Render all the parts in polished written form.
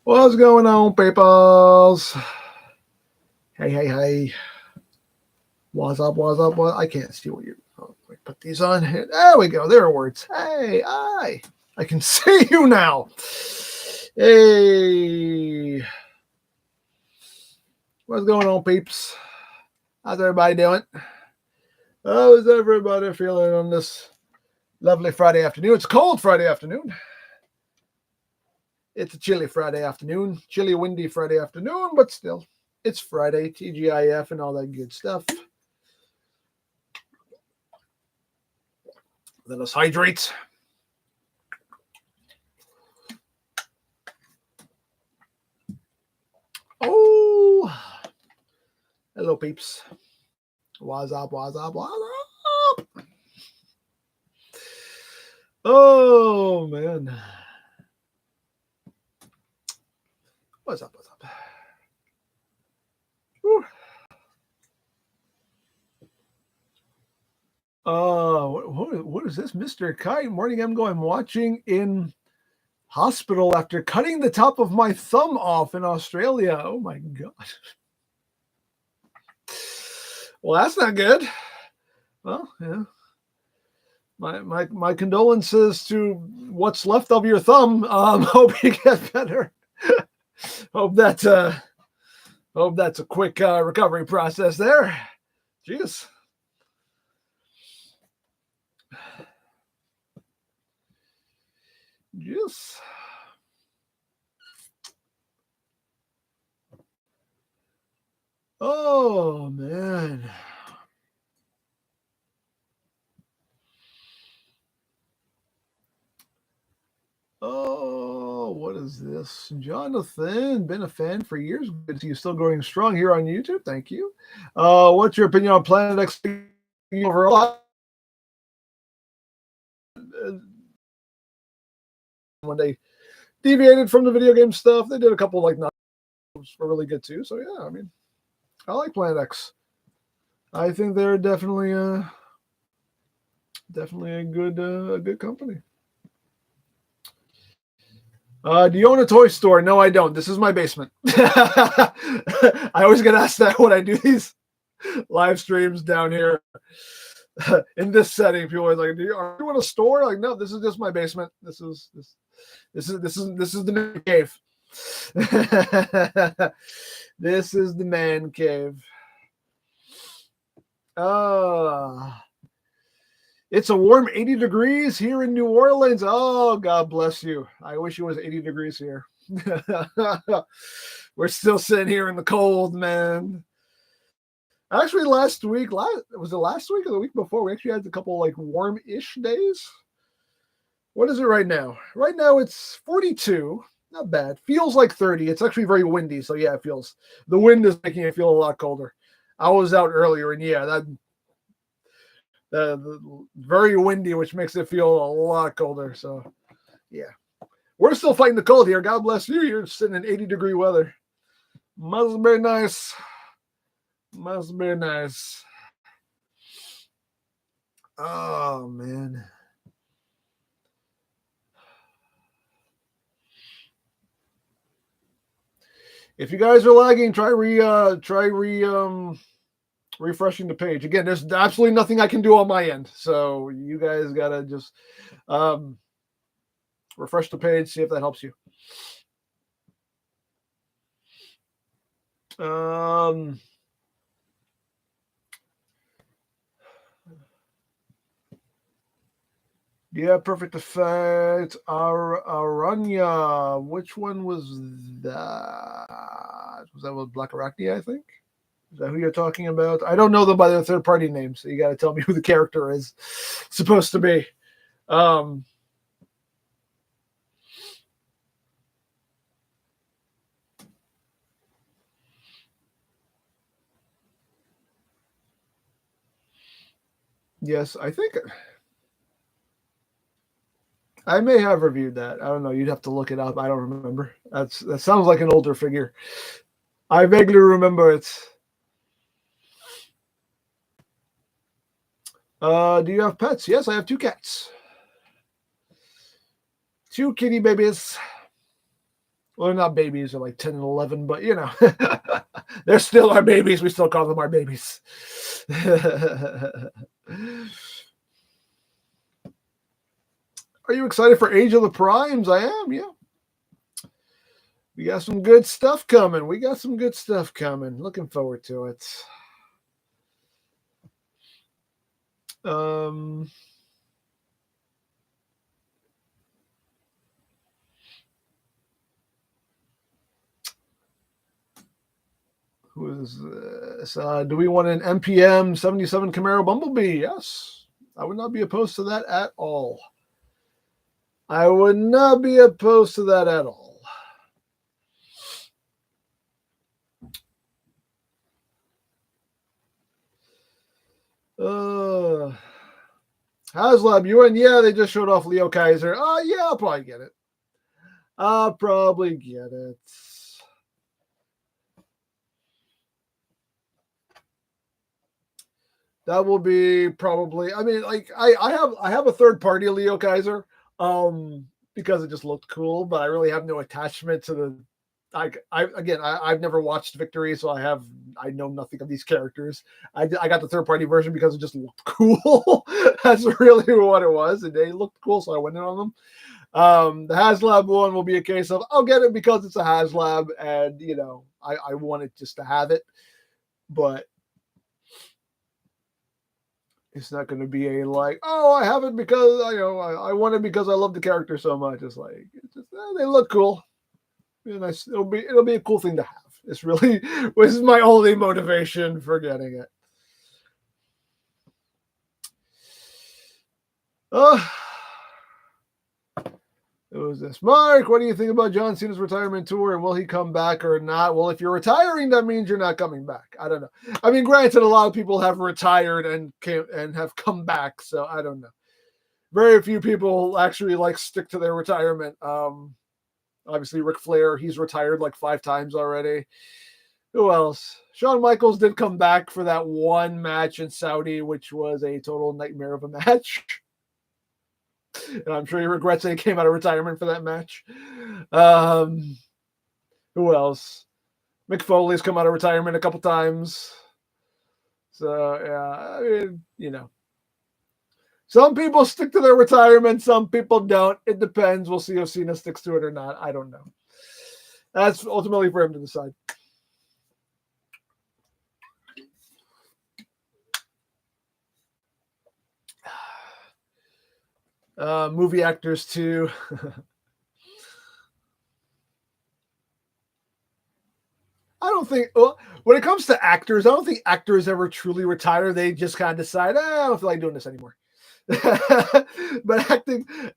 What's going on, peoples? Hey, hey, hey. What's up, what's up, what? I can't see what you... Oh, let me put these on here. There we go. There are words. Hey, I can see you now. Hey. What's going on, peeps? How's everybody doing? How is everybody feeling on this lovely Friday afternoon? It's a cold Friday afternoon. It's a chilly Friday afternoon. Chilly, windy Friday afternoon, but still. It's Friday, TGIF, and all that good stuff. Let us hydrate. Oh, hello, peeps. What's up, what's up, what's up? Oh, man. What's up, what's up? Whew. What is this, Mr. Kite? Morning, I'm watching in hospital after cutting the top of my thumb off in Australia. Oh, my God. Well, that's not good. Well, yeah. My condolences to what's left of your thumb. Hope you get better. hope that's a quick recovery process there. Jeez. Yes. Oh, man. Oh, what is this? Jonathan, been a fan for years. Good to see you still going strong here on YouTube. Thank you. What's your opinion on Planet X overall? When they deviated from the video game stuff, they did a couple like were really good too. So yeah, I mean, I like Planet X. I think they're definitely a good company. Do you own a toy store? No, I don't. This is my basement. I always get asked that when I do these live streams down here in this setting. People are like, "Are you in a store?" Like, no, this is just my basement. This is the man cave. This is the man cave. It's a warm 80 degrees here in New Orleans. Oh, God bless you. I wish it was 80 degrees here. We're still sitting here in the cold, man. Actually, last week, was it last week or the week before? We actually had a couple like warm-ish days. What is it right now? Right now it's 42. Not bad. Feels like 30. It's actually very windy, so yeah, it feels. The wind is making it feel a lot colder. I was out earlier, and yeah, that very windy, which makes it feel a lot colder. So, yeah, we're still fighting the cold here. God bless you. You're sitting in 80-degree weather. Must be nice. Must be nice. Oh man. If you guys are lagging, try refreshing the page. Again, there's absolutely nothing I can do on my end. So you guys gotta just refresh the page, see if that helps you. Yeah, perfect effect. Aranya. Which one was that? Was that with Black Arachne, I think? Is that who you're talking about? I don't know them by their third party names, so you got to tell me who the character is supposed to be. Yes, I think I may have reviewed that. I don't know. You'd have to look it up. I don't remember. That sounds like an older figure. I vaguely remember it. Do you have pets? Yes, I have 2 cats. 2 kitty babies. Well, they're not babies, they're like 10 and 11, but you know, they're still our babies. We still call them our babies. Are you excited for Age of the Primes? I am, yeah. We got some good stuff coming. Looking forward to it. Who is this? Do we want an MPM 77 Camaro Bumblebee? Yes. I would not be opposed to that at all. HasLab, you and yeah, they just showed off Leo Kaiser. Yeah, I'll probably get it. That will be probably. I mean, like I have a third party Leo Kaiser, because it just looked cool, but I really have no attachment to the. I've never watched Victory, so I know nothing of these characters. I got the third party version because it just looked cool. That's really what it was, and they looked cool, so I went in on them. The HasLab one will be a case of I'll get it because it's a HasLab, and you know I wanted just to have it, but it's not going to be a like, oh, I have it because I want it because I love the character so much. It's like they look cool. Nice. It'll be a cool thing to have. This is my only motivation for getting it. Who is this? Mark, what do you think about John Cena's retirement tour, and will he come back or not? Well, if you're retiring, that means you're not coming back. I don't know. I mean, granted, a lot of people have retired and have come back, so I don't know. Very few people actually stick to their retirement. Obviously, Ric Flair, he's retired like 5 times already. Who else? Shawn Michaels did come back for that one match in Saudi, which was a total nightmare of a match. And I'm sure he regrets that he came out of retirement for that match. Who else? Mick Foley's come out of retirement a couple times. So, yeah, I mean, some people stick to their retirement, some people don't. It depends. We'll see if Cena sticks to it or not. I don't know. That's ultimately for him to decide. Movie actors too. I don't think, when it comes to actors, I don't think actors ever truly retire. They just kind of decide, I don't feel like doing this anymore. But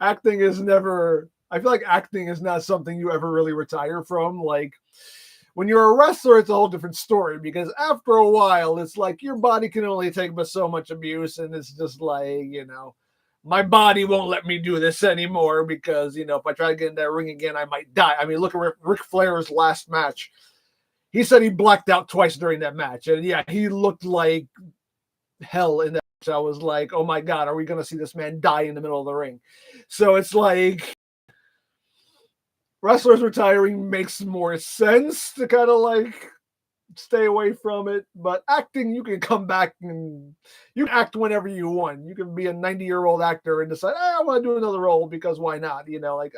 acting is never, I feel like acting is not something you ever really retire from. Like when you're a wrestler, it's a whole different story because after a while, it's like your body can only take but so much abuse. And it's just like, my body won't let me do this anymore because, if I try to get in that ring again, I might die. I mean, look at Ric Flair's last match. He said he blacked out twice during that match. And yeah, he looked like hell in that match. I was like, oh my God, are we going to see this man die in the middle of the ring? So it's like wrestlers retiring makes more sense to kind of stay away from it. But acting, you can come back and you can act whenever you want. You can be a 90-year-old actor and decide, I want to do another role because why not?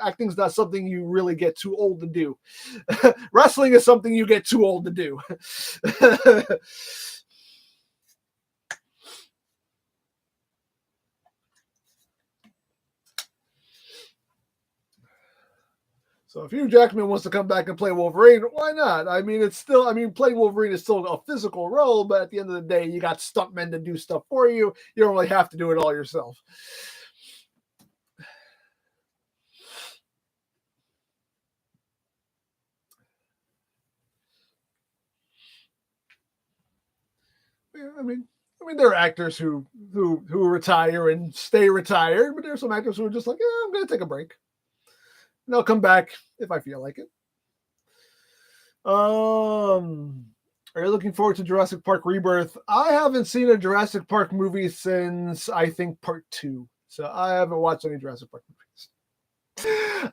Acting's not something you really get too old to do. Wrestling is something you get too old to do. So if Hugh Jackman wants to come back and play Wolverine, why not? I mean, playing Wolverine is still a physical role, but at the end of the day, you got stuntmen to do stuff for you. You don't really have to do it all yourself. Yeah, I mean, there are actors who retire and stay retired, but there's some actors who are just like, I'm going to take a break. And I'll come back if I feel like it. Are you looking forward to Jurassic Park Rebirth? I haven't seen a Jurassic Park movie since I think part 2. So I haven't watched any Jurassic Park movies.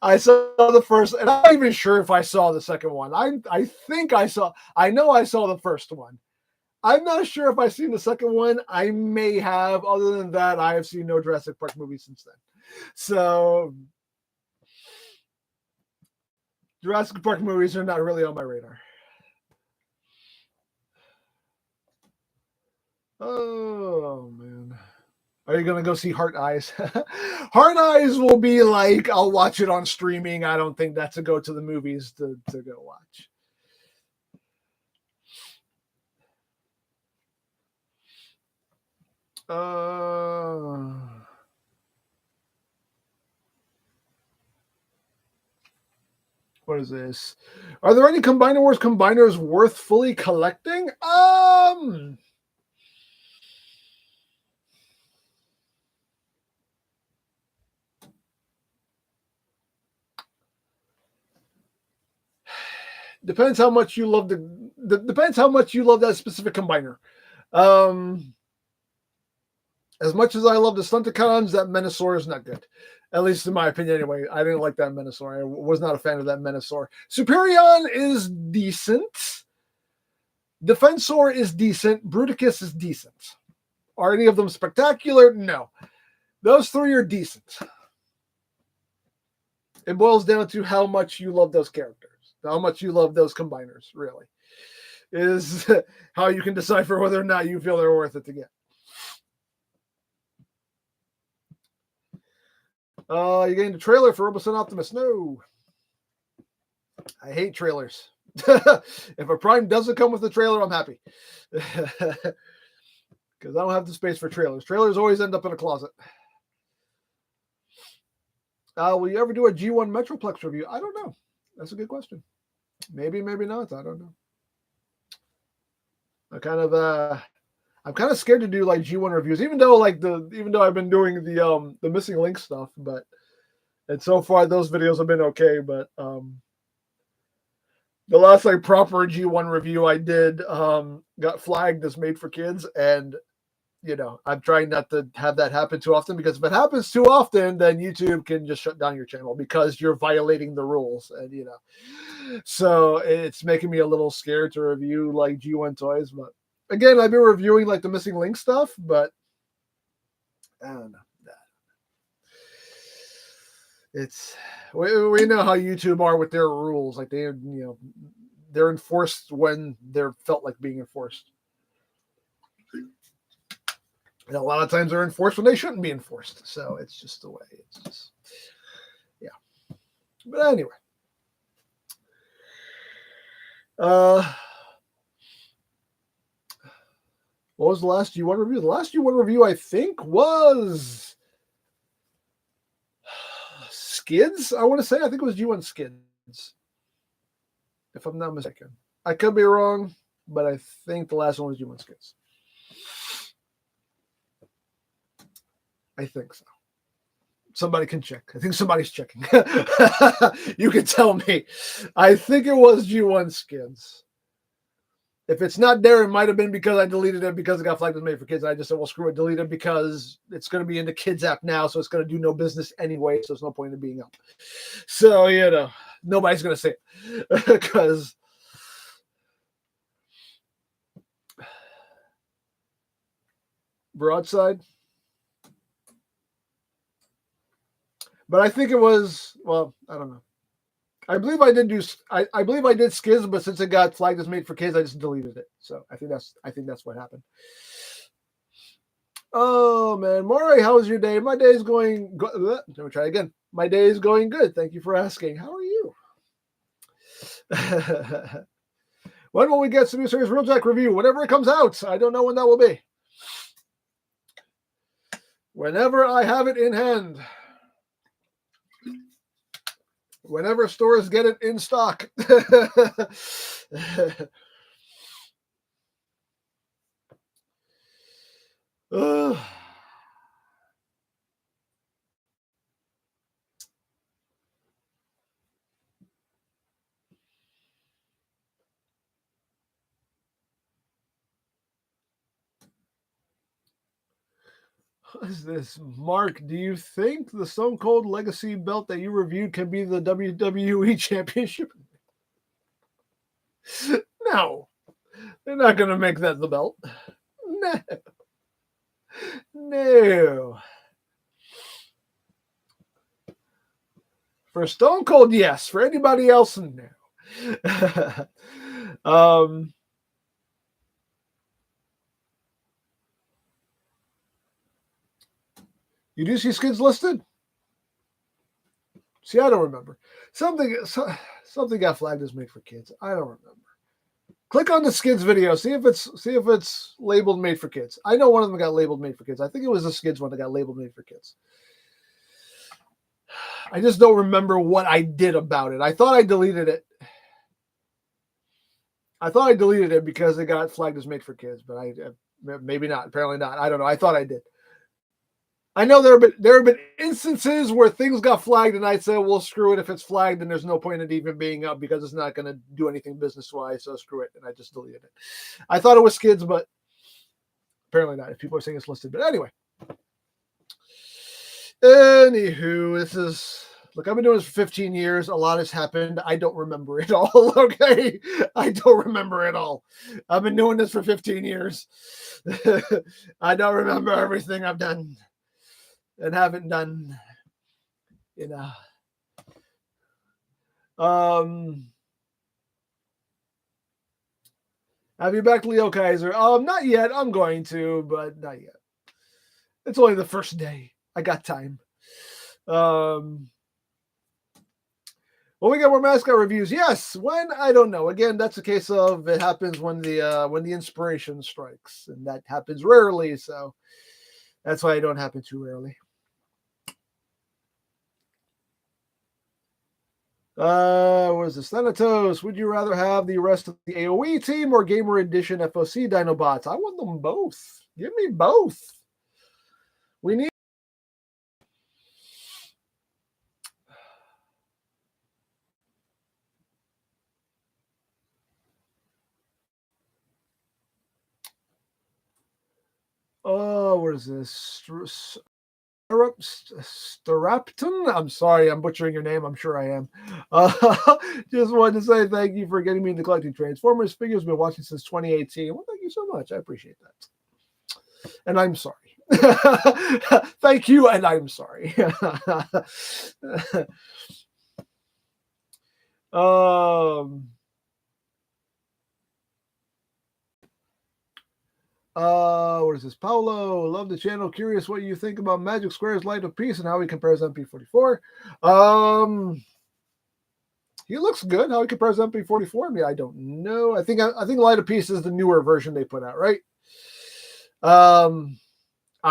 I saw the first, and I'm not even sure if I saw the second one. I think I saw. I know I saw the first one. I'm not sure if I've seen the second one. I may have. Other than that, I have seen no Jurassic Park movies since then. So Jurassic Park movies are not really on my radar. Oh man. Are you gonna go see Heart Eyes? Heart Eyes will be like I'll watch it on streaming. I don't think that's a go to the movies to go watch. What is this? Are there any Combiner Wars combiners worth fully collecting? Depends how much you love depends how much you love that specific combiner. As much as I love the Stunticons, that Menasor is not good. At least in my opinion, anyway. I didn't like that Menasor. I was not a fan of that Menasor. Superion is decent. Defensor is decent. Bruticus is decent. Are any of them spectacular? No. Those three are decent. It boils down to how much you love those characters, how much you love those combiners, really, is how you can decipher whether or not you feel they're worth it to get. You're getting the trailer for Roboson Optimus. No. I hate trailers. If a Prime doesn't come with the trailer, I'm happy. Because I don't have the space for trailers. Trailers always end up in a closet. Will you ever do a G1 Metroplex review? I don't know. That's a good question. Maybe, maybe not. I don't know. I'm kind of scared to do like G1 reviews, even though I've been doing the missing link stuff, and so far those videos have been okay. But the last like proper G1 review I did got flagged as made for kids, and I'm trying not to have that happen too often, because if it happens too often, then YouTube can just shut down your channel because you're violating the rules, and so it's making me a little scared to review like G1 toys. But again, I've been reviewing like the missing link stuff, but I don't know. It's we know how YouTube are with their rules. Like they're enforced when they're felt like being enforced. And a lot of times they're enforced when they shouldn't be enforced. So it's just the way. It's just, yeah. But anyway. What was the last G1 review? The last G1 review, I think, was Skids, I want to say. I think it was G1 Skids, if I'm not mistaken. I could be wrong, but I think the last one was G1 Skids. I think so. Somebody can check. I think somebody's checking. You can tell me. I think it was G1 Skids. If it's not there, it might have been because I deleted it because it got flagged as made for kids. I just said, well, screw it, delete it, because it's going to be in the kids app now, so it's going to do no business anyway, so there's no point in being up. So, nobody's going to say it. Because Broadside. But I think it was, well, I don't know. I believe I did I believe I did Skids, but since it got flagged as made for kids, I just deleted it. So I think that's what happened. Oh man, Maury, how was your day? My day is going good. Let me try again. My day is going good. Thank you for asking. How are you? When will we get some new series Real Jack review? Whenever it comes out. I don't know when that will be. Whenever I have it in hand. Whenever stores get it in stock. What is this? Mark, do you think the Stone Cold Legacy belt that you reviewed can be the WWE Championship? No. They're not going to make that the belt. No. No. For Stone Cold, yes. For anybody else, no. You do see skids listed? See, I don't remember. Something got flagged as made for kids. I don't remember. Click on the skids video. See if it's labeled made for kids. I know one of them got labeled made for kids. I think it was the skids one that got labeled made for kids. I just don't remember what I did about it. I thought I deleted it. Because it got flagged as made for kids, but maybe not. Apparently not. I don't know. I thought I did. I know there have been instances where things got flagged, and I said, "Well, screw it. If it's flagged, then there's no point in it even being up because it's not going to do anything business-wise. So screw it." And I just deleted it. I thought it was skids, but apparently not. If people are saying it's listed, but anyway. Anywho, look, I've been doing this for 15 years. A lot has happened. I don't remember it all. Okay, I don't remember it all. I've been doing this for 15 years. I don't remember everything I've done and haven't done, Have you back Leo Kaiser? Not yet. I'm going to, but not yet. It's only the first day. I got time. Will we get more mascot reviews? Yes. When? I don't know. Again, that's a case of it happens when the inspiration strikes, and that happens rarely. So that's why it don't happen too rarely. What is this? Thanatos, would you rather have the rest of the AoE team or Gamer Edition FOC Dinobots? I want them both. Give me both. We need. Oh, what is this? Starapton? I'm sorry, I'm butchering your name. I'm sure I am. Just wanted to say thank you for getting me into collecting Transformers figures. Been watching since 2018. Well, thank you so much. I appreciate that. And I'm sorry. Thank you, and I'm sorry. What is this? Paulo, love the channel. Curious what you think about Magic Square's Light of Peace and how he compares MP44. He looks good. How he compares MP44? I mean, I don't know. I think Light of Peace is the newer version they put out, right? I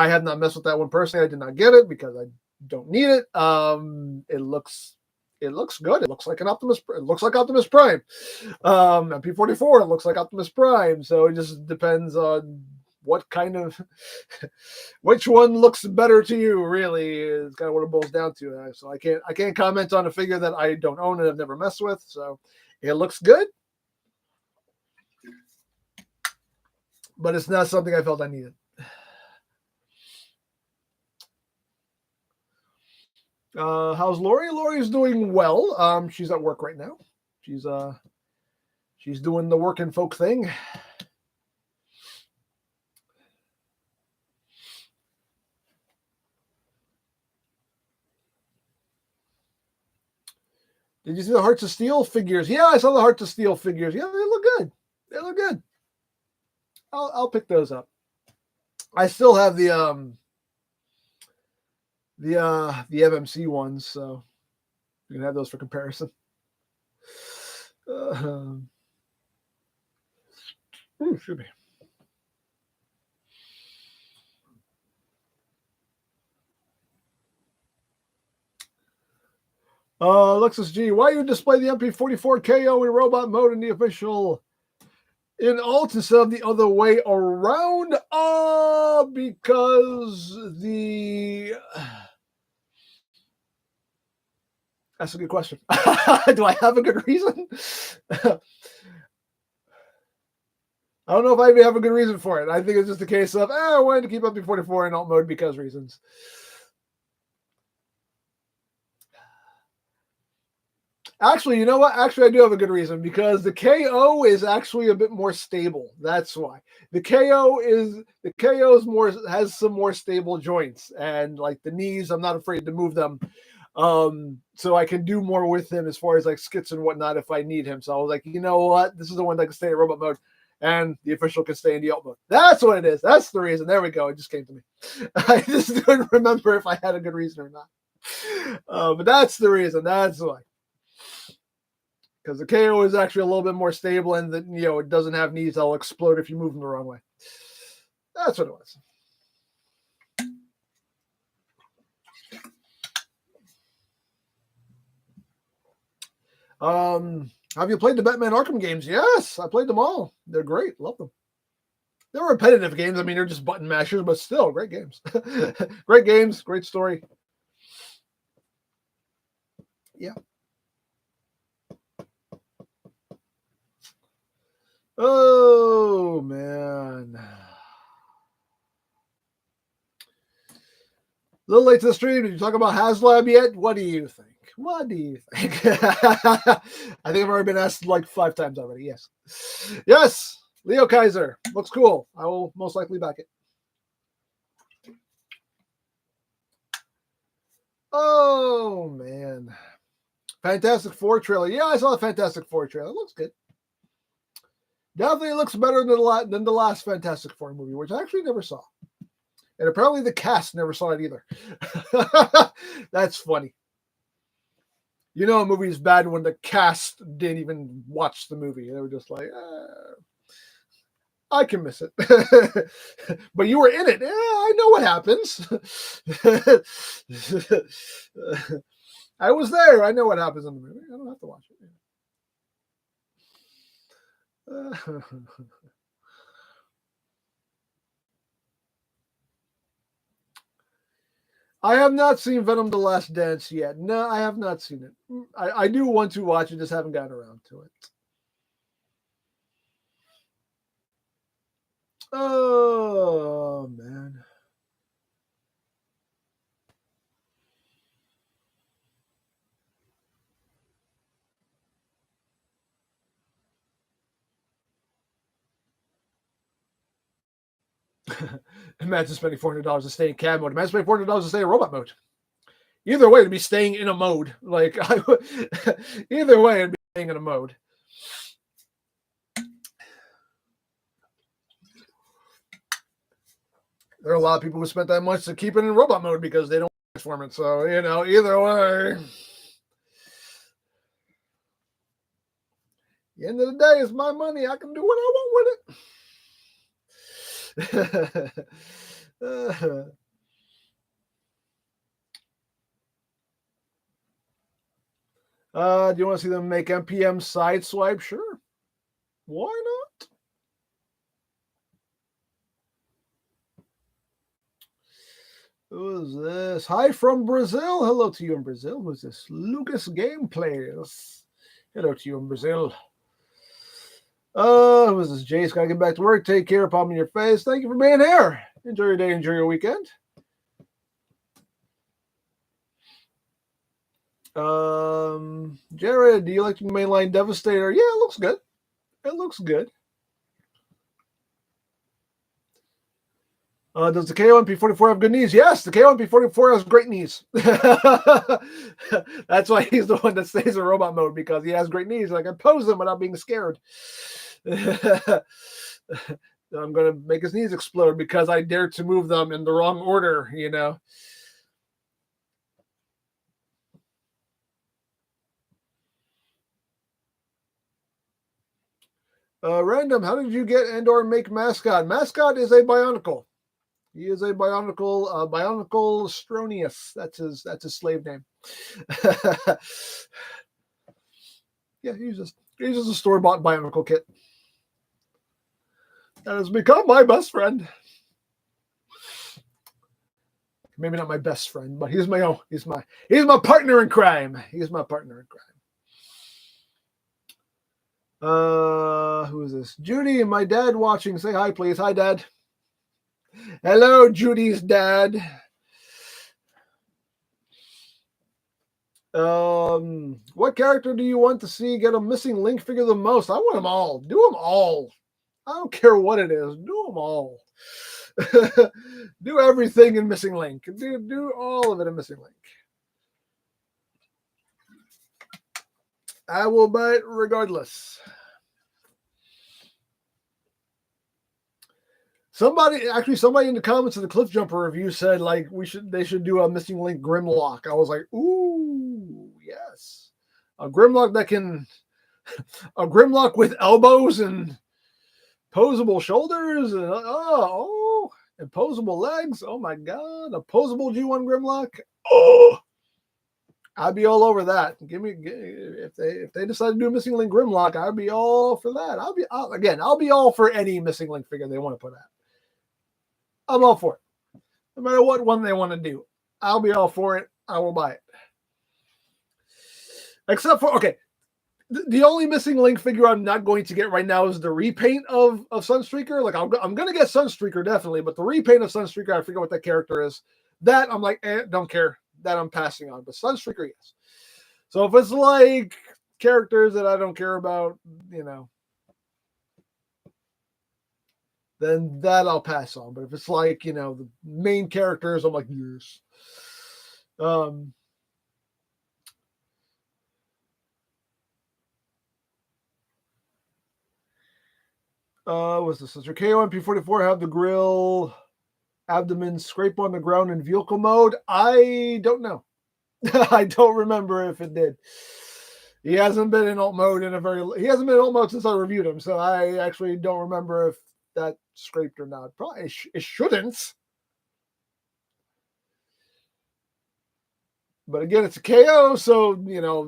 have not messed with that one personally. I did not get it because I don't need it. It looks good. It looks like an Optimus. It looks like Optimus Prime. MP44. It looks like Optimus Prime. So it just depends on what kind of, which one looks better to you. Really, is kind of what it boils down to. So I can't comment on a figure that I don't own and I've never messed with. So it looks good, but it's not something I felt I needed. How's Lori? Lori's doing well. She's at work right now. She's doing the working folk thing. Did you see the Hearts of Steel figures? Yeah, I saw the Hearts of Steel figures. Yeah, they look good. They look good. I'll pick those up. I still have the MMC ones, so you can have those for comparison. Should be. Alexis G, why you display the MP44 KO in robot mode in the official in alt instead of the other way around? Because the that's a good question. Do I have a good reason? I don't know if I even have a good reason for it. I think it's just a case of, I wanted to keep FP44 in alt mode because reasons. Actually, you know what? Actually, I do have a good reason because the KO is actually a bit more stable. That's why the KO is more has some more stable joints and like the knees. I'm not afraid to move them, so I can do more with him as far as like skits and whatnot if I need him. So I was like, you know what? This is the one that can stay in robot mode, and the official can stay in the alt mode. That's what it is. That's the reason. There we go. It just came to me. I just didn't remember if I had a good reason or not. But that's the reason. That's why. Because the KO is actually a little bit more stable, and it doesn't have knees that'll explode if you move them the wrong way. That's what it was. Have you played the Batman Arkham games? Yes, I played them all. They're great. Love them. They're repetitive games. I mean, they're just button mashers, but still great games. Great games, great story. Yeah. Oh, man. A little late to the stream. Did you talk about HasLab yet? What do you think? What do you think? I think I've already been asked like 5 times already. Yes. Yes. Leo Kaiser. Looks cool. I will most likely back it. Oh, man. Fantastic Four trailer. Yeah, I saw the Fantastic Four trailer. It looks good. Definitely looks better than the last Fantastic Four movie, which I actually never saw. And apparently the cast never saw it either. That's funny. You know a movie is bad when the cast didn't even watch the movie. They were just like, I can miss it. But you were in it. Yeah, I know what happens. I was there. I know what happens in the movie. I don't have to watch it. I have not seen Venom: The Last Dance yet. No, I have not seen it. I do want to watch it, just haven't gotten around to it. Oh, man. Imagine spending $400 to stay in cab mode. Imagine spending $400 to stay in robot mode. Either way, it'd be staying in a mode. Like, either way, it'd be staying in a mode. There are a lot of people who spent that much to keep it in robot mode because they don't transform it. So, either way. The end of the day, it's my money. I can do what I want with it. Do you want to see them make MPM sideswipe? Sure. Why not? Who is this? Hi from Brazil. Hello to you in Brazil. Who's this? Lucas Gameplays. Hello to you in Brazil. Who is this? Jace, gotta get back to work. Take care. Palm in your face. Thank you for being here. Enjoy your day. Enjoy your weekend. Jared, do you like the mainline Devastator? Yeah, it looks good. It looks good. Does the KO-MP44 have good knees? Yes, the KO-MP44 has great knees. That's why he's the one that stays in robot mode, because he has great knees. I can pose him without being scared. I'm going to make his knees explode because I dared to move them in the wrong order, Random, how did you get and/or make Mascot? Mascot is a Bionicle. He is a Bionicle Stronius. That's his slave name. Yeah, he's just a store-bought Bionicle kit. That has become my best friend. Maybe not my best friend, but he's my partner in crime. He's my partner in crime. Who is this? Judy and my dad watching. Say hi, please. Hi, Dad. Hello, Judy's dad. What character do you want to see get a missing link figure the most? I want them all. Do them all. I don't care what it is. Do them all. Do everything in missing link. Do all of it in missing link. I will buy it regardless. Somebody in the comments of the Cliff Jumper review said like they should do a missing link Grimlock. I was like, ooh, yes. A Grimlock a Grimlock with elbows and posable shoulders and and posable legs. Oh my god, a posable G1 Grimlock. Oh, I'd be all over that. If they decide to do a missing link Grimlock, I'd be all for that. I'll be all for any missing link figure they want to put out. I'm all for it. No matter what one they want to do, I'll be all for it. I will buy it. Except for, okay, the only missing link figure I'm not going to get right now is the repaint of Sunstreaker. Like, I'm going to get Sunstreaker definitely, but the repaint of Sunstreaker, I forget what that character is. That, I'm like, don't care. That I'm passing on. But Sunstreaker, yes. So if it's like characters that I don't care about, then that I'll pass on. But if it's like, the main characters, I'm like, yes. What's this? Does your KO MP44 have the grill abdomen scrape on the ground in vehicle mode? I don't know. I don't remember if it did. He hasn't been in alt mode he hasn't been in alt mode since I reviewed him, so I actually don't remember if that scraped or not. Probably it shouldn't. But again, it's a KO, so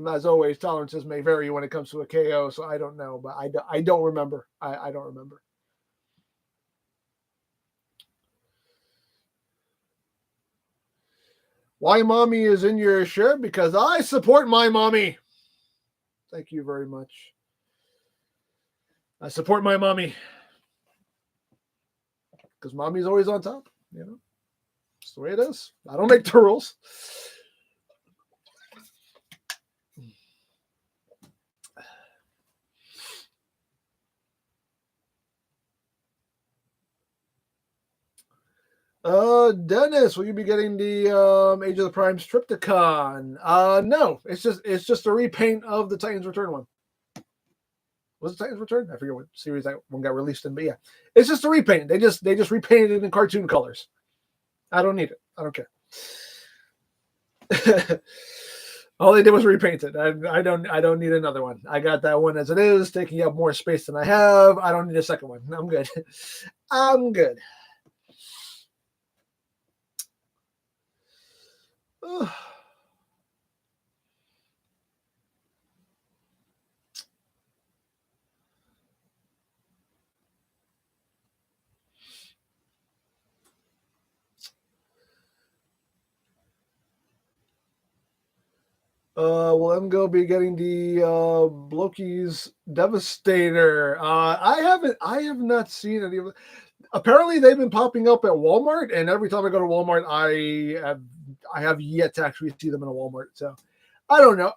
as always, tolerances may vary when it comes to a KO. So I don't know, but I don't remember. I don't remember. Why mommy is in your shirt? Because I support my mommy. Thank you very much. I support my mommy. Because mommy's always on top. It's the way it is. I don't make the rules. Dennis, will you be getting the Age of the Prime Stripticon? No, it's just a repaint of the Titans Return one. Was it Titans Return? I forget what series that one got released in, but yeah, it's just a repaint. They just repainted it in cartoon colors. I don't need it. I don't care. All they did was repaint it. I don't need another one. I got that one as it is, taking up more space than I have. I don't need a second one. I'm good. I'm good. Will EmGo be getting the Bloki's Devastator? I have not seen any of it. Apparently they've been popping up at Walmart, and every time I go to Walmart, I have yet to actually see them in a Walmart. So I don't know.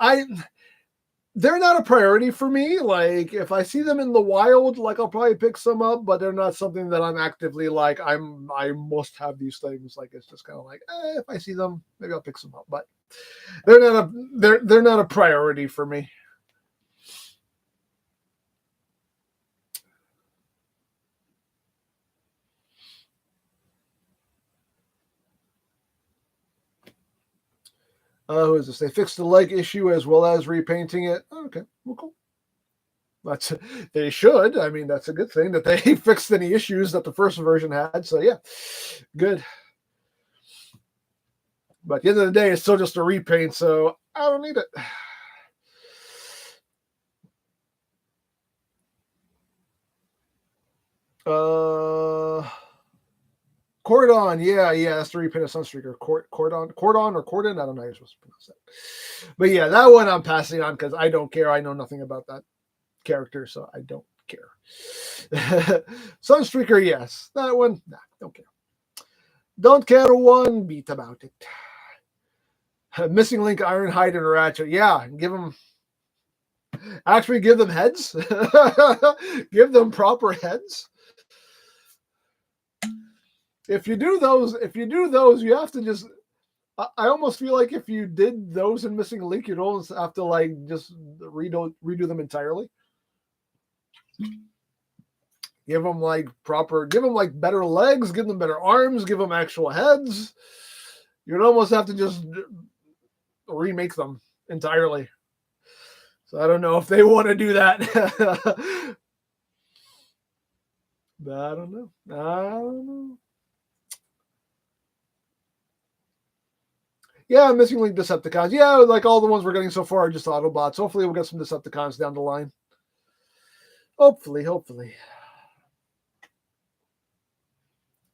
They're not a priority for me. Like, if I see them in the wild, like, I'll probably pick some up, but they're not something that I'm actively like, I must have these things. Like, it's just kind of like, if I see them, maybe I'll pick some up. But they're not a priority for me. Who is this? They fixed the leg issue as well as repainting it. Oh, okay, well, cool. They should. I mean, that's a good thing that they fixed any issues that the first version had. So yeah, good. But at the end of the day, it's still just a repaint, so I don't need it. Cordon, yeah, that's the repaint of Sunstreaker. Cordon or Cordon, I don't know how you're supposed to pronounce that. But yeah, that one I'm passing on because I don't care. I know nothing about that character, so I don't care. Sunstreaker, yes. That one, nah, don't care. Don't care one beat about it. Missing Link, Ironhide, and Ratchet. Yeah, give them heads. Give them proper heads. If you do those, you have to just. I almost feel like if you did those in Missing Link, you'd almost have to like just redo them entirely. Give them like better legs, give them better arms, give them actual heads. You'd almost have to just remake them entirely. So I don't know if they want to do that. But I don't know. Yeah, Missing Link Decepticons. Yeah, like all the ones we're getting so far are just Autobots. Hopefully we'll get some Decepticons down the line. Hopefully.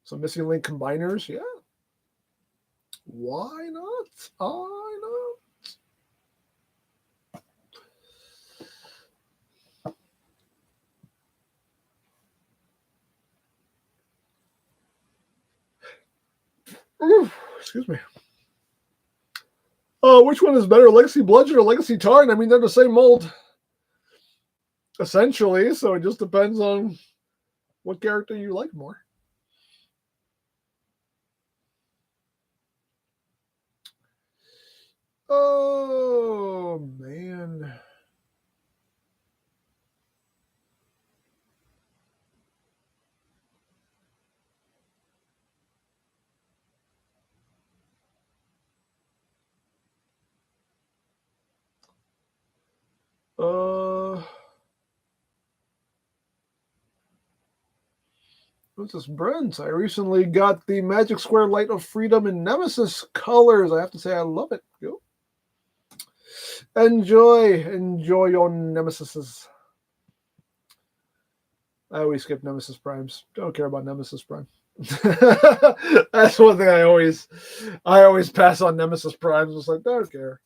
Some Missing Link combiners, yeah. Why not? Ooh, excuse me. Which one is better, Legacy Bludgeon or Legacy Tarn? I mean, they're the same mold, essentially, so it just depends on what character you like more. Oh, man. What's this, Brent? I recently got the Magic Square Light of Freedom in Nemesis colors. I have to say I love it. Go. Enjoy your Nemesises. I always skip Nemesis Primes. Don't care about Nemesis Prime. That's one thing I always pass on Nemesis Primes. It's like, don't care.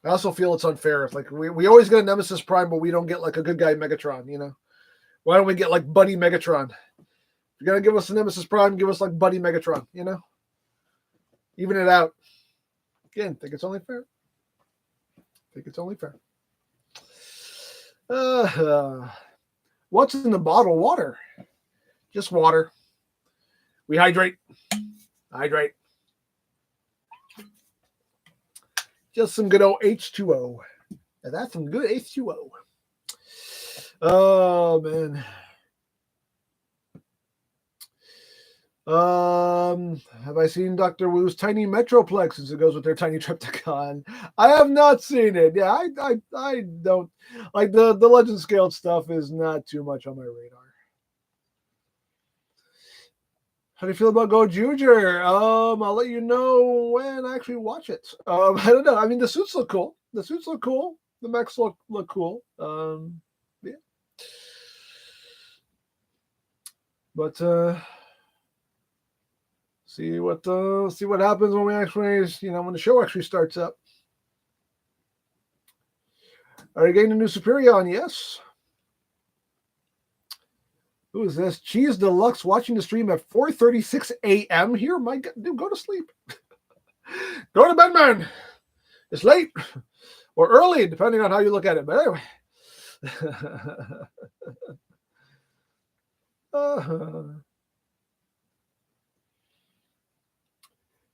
I also feel it's unfair. It's like we always get a Nemesis Prime, but we don't get like a good guy Megatron, you know? Why don't we get like Buddy Megatron? If you're going to give us a Nemesis Prime, give us like Buddy Megatron, you know? Even it out. Again, think it's only fair. What's in the bottle? Water. Just water. We hydrate. Just some good old H2O. Now that's some good H2O. Oh, man. Have I seen Dr. Wu's tiny Metroplex as it goes with their tiny Triptychon? I have not seen it. Yeah, I don't like the legend scaled stuff is not too much on my radar. How do you feel about Go Juger? I'll let you know when I actually watch it. I don't know. I mean, the suits look cool. The mechs look cool. Yeah. But see what happens when we actually, when the show actually starts up. Are you getting a new Superion? Yes. Who is this? Cheese Deluxe watching the stream at 4:36 a.m. here. My God, dude, go to sleep. Go to bed, man. It's late or early, depending on how you look at it. But anyway.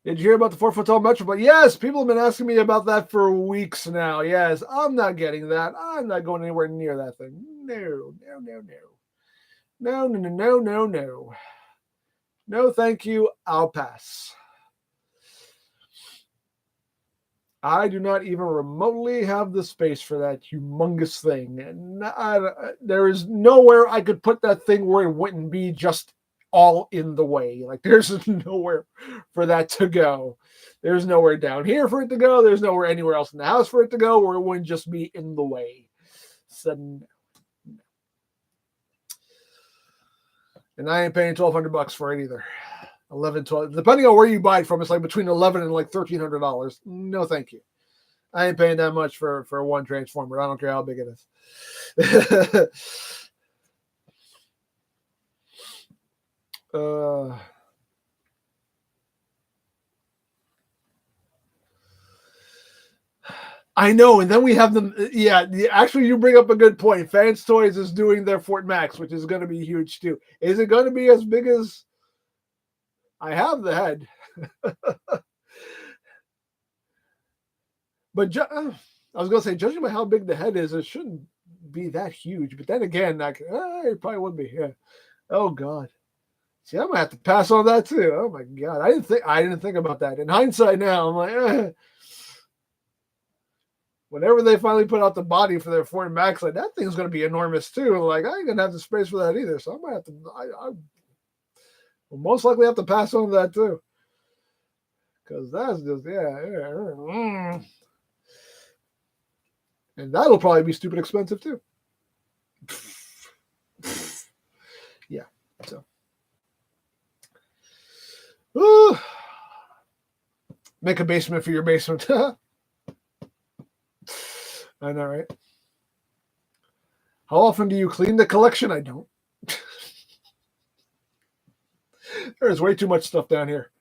Did you hear about the 4-foot tall Metro? But yes, people have been asking me about that for weeks now. Yes, I'm not getting that. I'm not going anywhere near that thing. No. No, thank you. I'll pass. I do not even remotely have the space for that humongous thing. And there is nowhere I could put that thing where it wouldn't be just all in the way. Like, there's nowhere for that to go. There's nowhere down here for it to go. There's nowhere anywhere else in the house for it to go where it wouldn't just be in the way. So, no. And I ain't paying $1,200 for it either. 11, 12, depending on where you buy it from, it's like between $11 and like $1,300. No, thank you. I ain't paying that much for one Transformer. I don't care how big it is. I know, and then we have them. Yeah, actually, you bring up a good point. Fans Toys is doing their Fort Max, which is going to be huge too. Is it going to be as big as? I have the head, but I was going to say, judging by how big the head is, it shouldn't be that huge. But then again, it probably would be. Yeah. Oh God. See, I might have to pass on that too. Oh my God, I didn't think about that. In hindsight, now I'm like, whenever they finally put out the body for their Fort Max, like that thing's gonna be enormous too. Like I ain't gonna have the space for that either. So I might have to. I will most likely have to pass on that too, because that's just and that'll probably be stupid expensive too. Yeah. So. Ooh. Make a basement for your basement. I know, right? How often do you clean the collection? I don't. There's way too much stuff down here.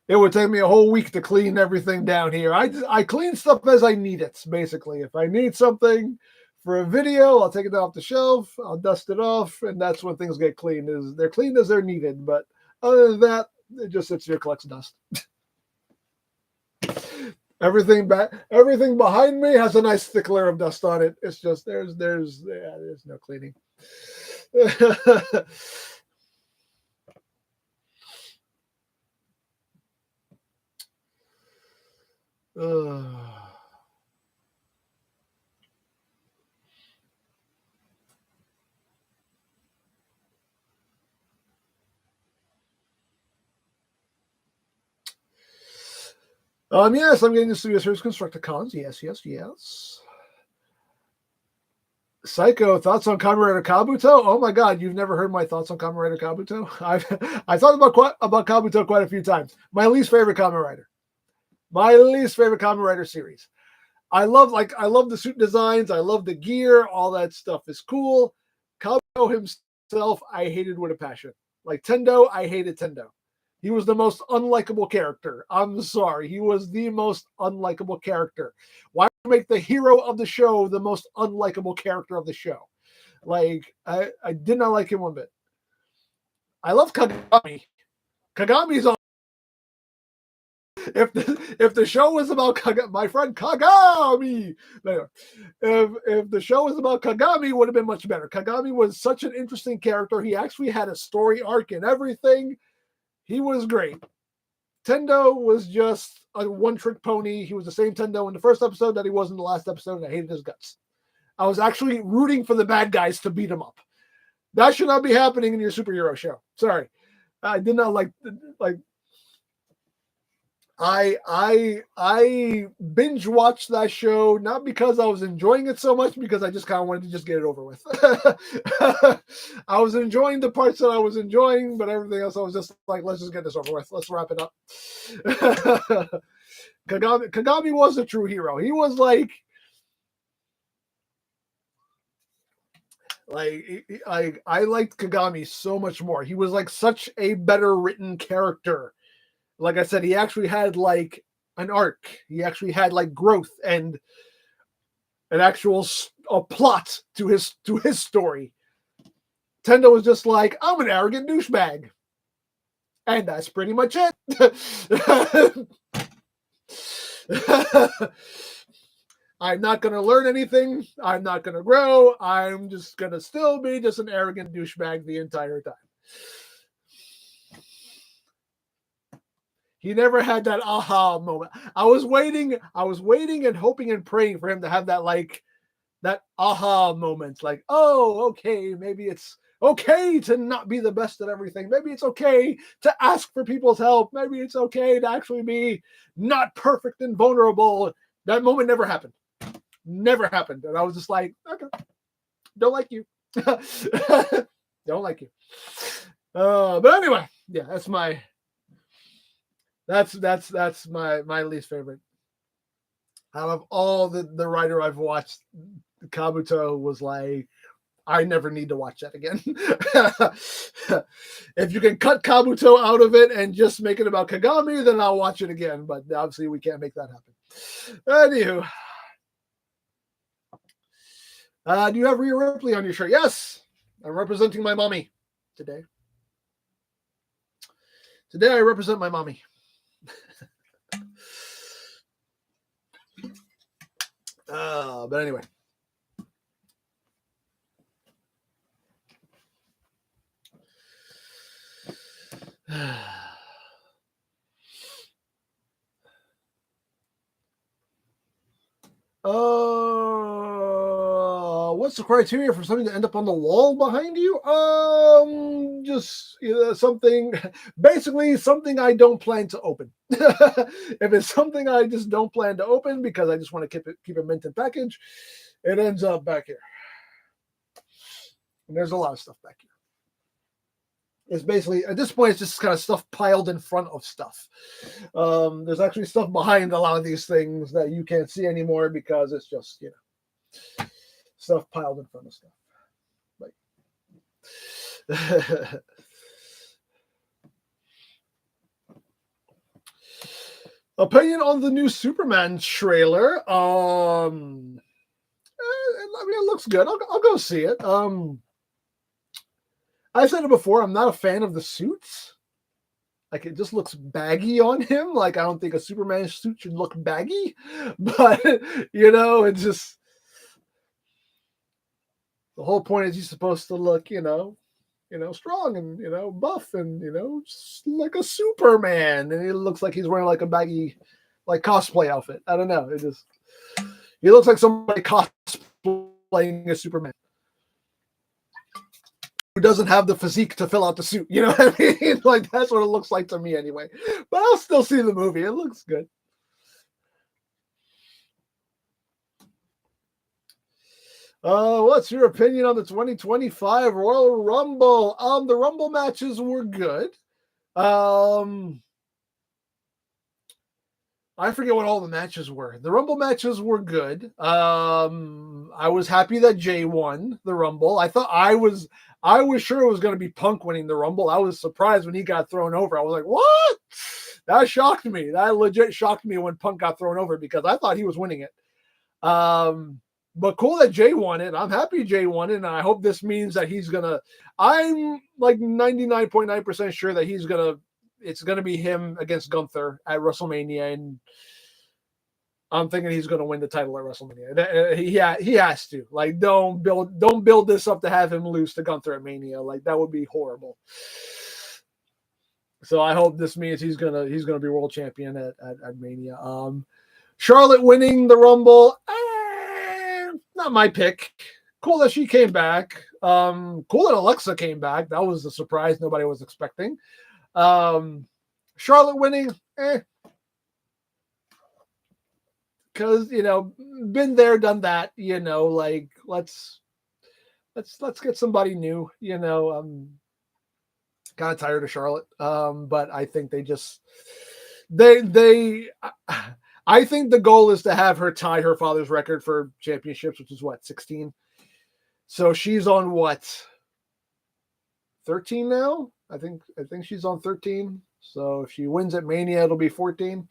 It would take me a whole week to clean everything down here. I clean stuff as I need it, basically. If I need something for a video, I'll take it off the shelf, I'll dust it off, and that's when things get cleaned. They're cleaned as they're needed, but other than that, it just sits here, collects dust. Everything behind me has a nice thick layer of dust on it. It's just there's no cleaning. Yes, I'm getting the Studio Series Constructicons. Yes. Psycho, thoughts on Kamen Rider Kabuto? Oh my God, you've never heard my thoughts on Kamen Rider Kabuto? I thought about Kabuto quite a few times. My least favorite Kamen Rider. My least favorite Kamen Rider series. I love the suit designs. I love the gear. All that stuff is cool. Kabuto himself, I hated with a passion. Like Tendo, I hated Tendo. He was the most unlikable character. I'm sorry. He was the most unlikable character. Why make the hero of the show the most unlikable character of the show? Like, I did not like him one bit. I love Kagami. Kagami's on. If the show was about my friend Kagami, if the show was about Kagami, it would have been much better. Kagami was such an interesting character. He actually had a story arc and everything. He was great. Tendo was just a one-trick pony. He was the same Tendo in the first episode that he was in the last episode, and I hated his guts. I was actually rooting for the bad guys to beat him up. That should not be happening in your superhero show. Sorry. I did not like I binge watched that show not because I was enjoying it so much, because I just kind of wanted to just get it over with. I was enjoying the parts that I was enjoying, but everything else I was just like, let's just get this over with. Let's wrap it up. Kagami was a true hero. He was like I liked Kagami so much more. He was like such a better written character. Like I said, he actually had like an arc. He actually had like growth and an actual plot to his story. Tendo was just like, I'm an arrogant douchebag. And that's pretty much it. I'm not going to learn anything. I'm not going to grow. I'm just going to still be just an arrogant douchebag the entire time. He never had that aha moment. I was waiting and hoping and praying for him to have that that aha moment. Like, oh, okay, maybe it's okay to not be the best at everything. Maybe it's okay to ask for people's help. Maybe it's okay to actually be not perfect and vulnerable. That moment never happened. Never happened. And I was just like, okay, don't like you. Don't like you. But anyway, yeah, that's my That's my least favorite. Out of all the writer I've watched, Kabuto was like, I never need to watch that again. If you can cut Kabuto out of it and just make it about Kagami, then I'll watch it again. But obviously, we can't make that happen. Anywho, do you have Rhea Ripley on your shirt? Yes, I'm representing my mommy today. Today, I represent my mommy. But anyway. What's the criteria for something to end up on the wall behind you? Just something, basically something I don't plan to open. If it's something I just don't plan to open because I just want to keep it mint in package, it ends up back here. And there's a lot of stuff back here. It's basically, at this point, it's just kind of stuff piled in front of stuff. There's actually stuff behind a lot of these things that you can't see anymore because it's just, stuff piled in front of stuff. Like, opinion on the new Superman trailer. I mean, it looks good. I'll go see it. I've said it before, I'm not a fan of the suits. Like, it just looks baggy on him. Like, I don't think a Superman suit should look baggy. But, it's just... The whole point is he's supposed to look, strong and, buff and, just like a Superman. And he looks like he's wearing, like, a baggy, like, cosplay outfit. I don't know. He looks like somebody cosplaying a Superman who doesn't have the physique to fill out the suit. You know what I mean? Like, that's what it looks like to me anyway. But I'll still see the movie. It looks good. What's your opinion on the 2025 Royal Rumble? The Rumble matches were good. I forget what all the matches were. The Rumble matches were good. I was happy that Jay won the Rumble. I was sure it was going to be Punk winning the Rumble. I was surprised when he got thrown over. I was like, what? That shocked me. That legit shocked me when Punk got thrown over because I thought he was winning it. But cool that Jay won it. I'm happy Jay won it, and I hope this means that he's going to... I'm like 99.9% sure that it's going to be him against Gunther at WrestleMania, and I'm thinking he's going to win the title at WrestleMania. He has to. Like, don't build this up to have him lose to Gunther at Mania. Like, that would be horrible. So I hope this means he's gonna be world champion at Mania. Charlotte winning the Rumble, not my pick. Cool that she came back. Cool that Alexa came back. That was a surprise nobody was expecting. Charlotte winning, because been there, done that. Like let's get somebody new. I'm kind of tired of Charlotte. But I think I think the goal is to have her tie her father's record for championships, which is 16. So she's on 13 now. I think she's on 13. So if she wins at Mania, it'll be 14.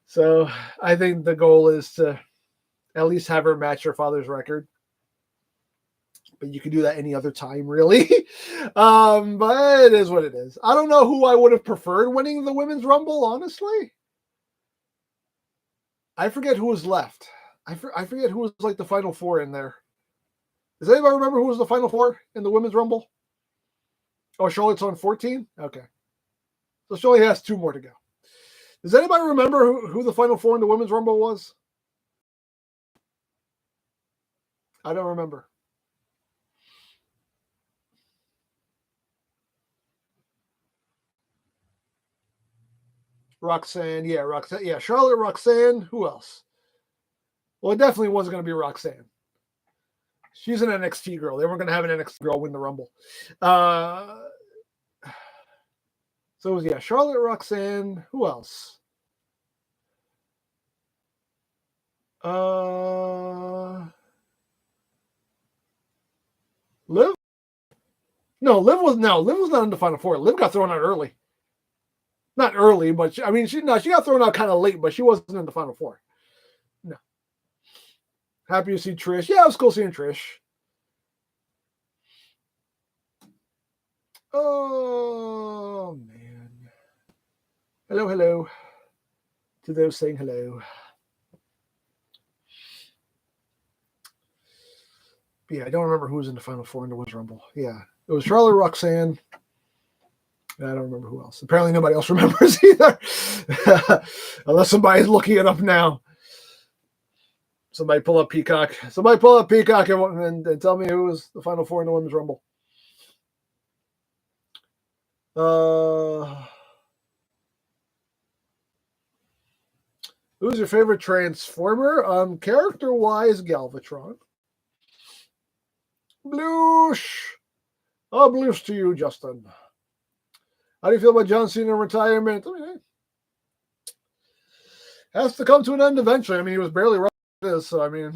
So I think the goal is to at least have her match her father's record. But you can do that any other time, really. But it is what it is. I don't know who I would have preferred winning the Women's Rumble, honestly. I forget who was left. I forget who was like the final four in there. Does anybody remember who was the final four in the Women's Rumble? Oh, Charlotte's on 14? Okay. So she only has 2 more to go. Does anybody remember who the final four in the Women's Rumble was? I don't remember. Roxanne. Yeah, Charlotte, Roxanne. Who else? Well, it definitely wasn't going to be Roxanne. She's an NXT girl. They weren't going to have an NXT girl win the Rumble. So So it was, yeah, Charlotte, Roxanne. Who else? Liv? No, Liv was not in the Final Four. Liv got thrown out early. Not early, but she got thrown out kind of late, but she wasn't in the Final Four. No. Happy to see Trish. Yeah, it was cool seeing Trish. Oh man. Hello to those saying hello. But yeah, I don't remember who was in the Final Four in the Women's Rumble. Yeah, it was Charlotte, Roxanne. I don't remember who else. Apparently nobody else remembers either. Unless somebody's looking it up now. Somebody pull up Peacock. And tell me who was the Final Four in the Women's Rumble. Who's your favorite Transformer? Character-wise, Galvatron. Bloosh. Oh, bloosh to you, Justin. How do you feel about John Cena retirement? I mean, has to come to an end eventually. I mean, he was barely right at this, so I mean,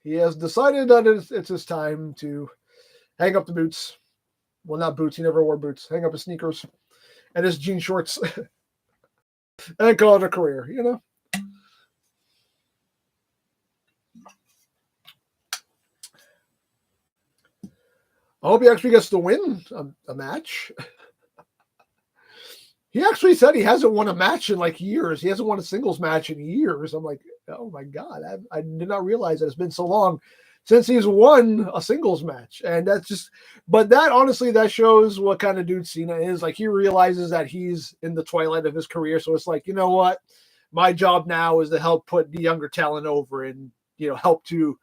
he has decided that it's his time to hang up the boots. Well, not boots. He never wore boots. Hang up his sneakers and his jean shorts and call it a career, I hope he actually gets to win a match. He actually said he hasn't won a match in like years. He hasn't won a singles match in years. I'm like, oh my God, I did not realize that it's been so long since he's won a singles match. And that's just, but that honestly, that shows what kind of dude Cena is. Like he realizes that he's in the twilight of his career. So it's like, you know what? My job now is to help put the younger talent over and, help to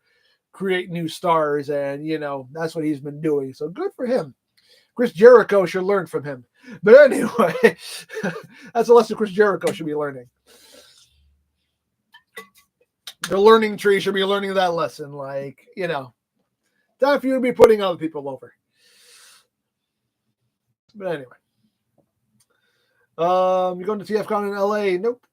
create new stars. And, that's what he's been doing. So good for him. Chris Jericho should learn from him. But anyway, that's a lesson Chris Jericho should be learning. The learning tree should be learning that lesson. Like, time for you to be putting other people over. But anyway. You going to TFCon in LA? Nope.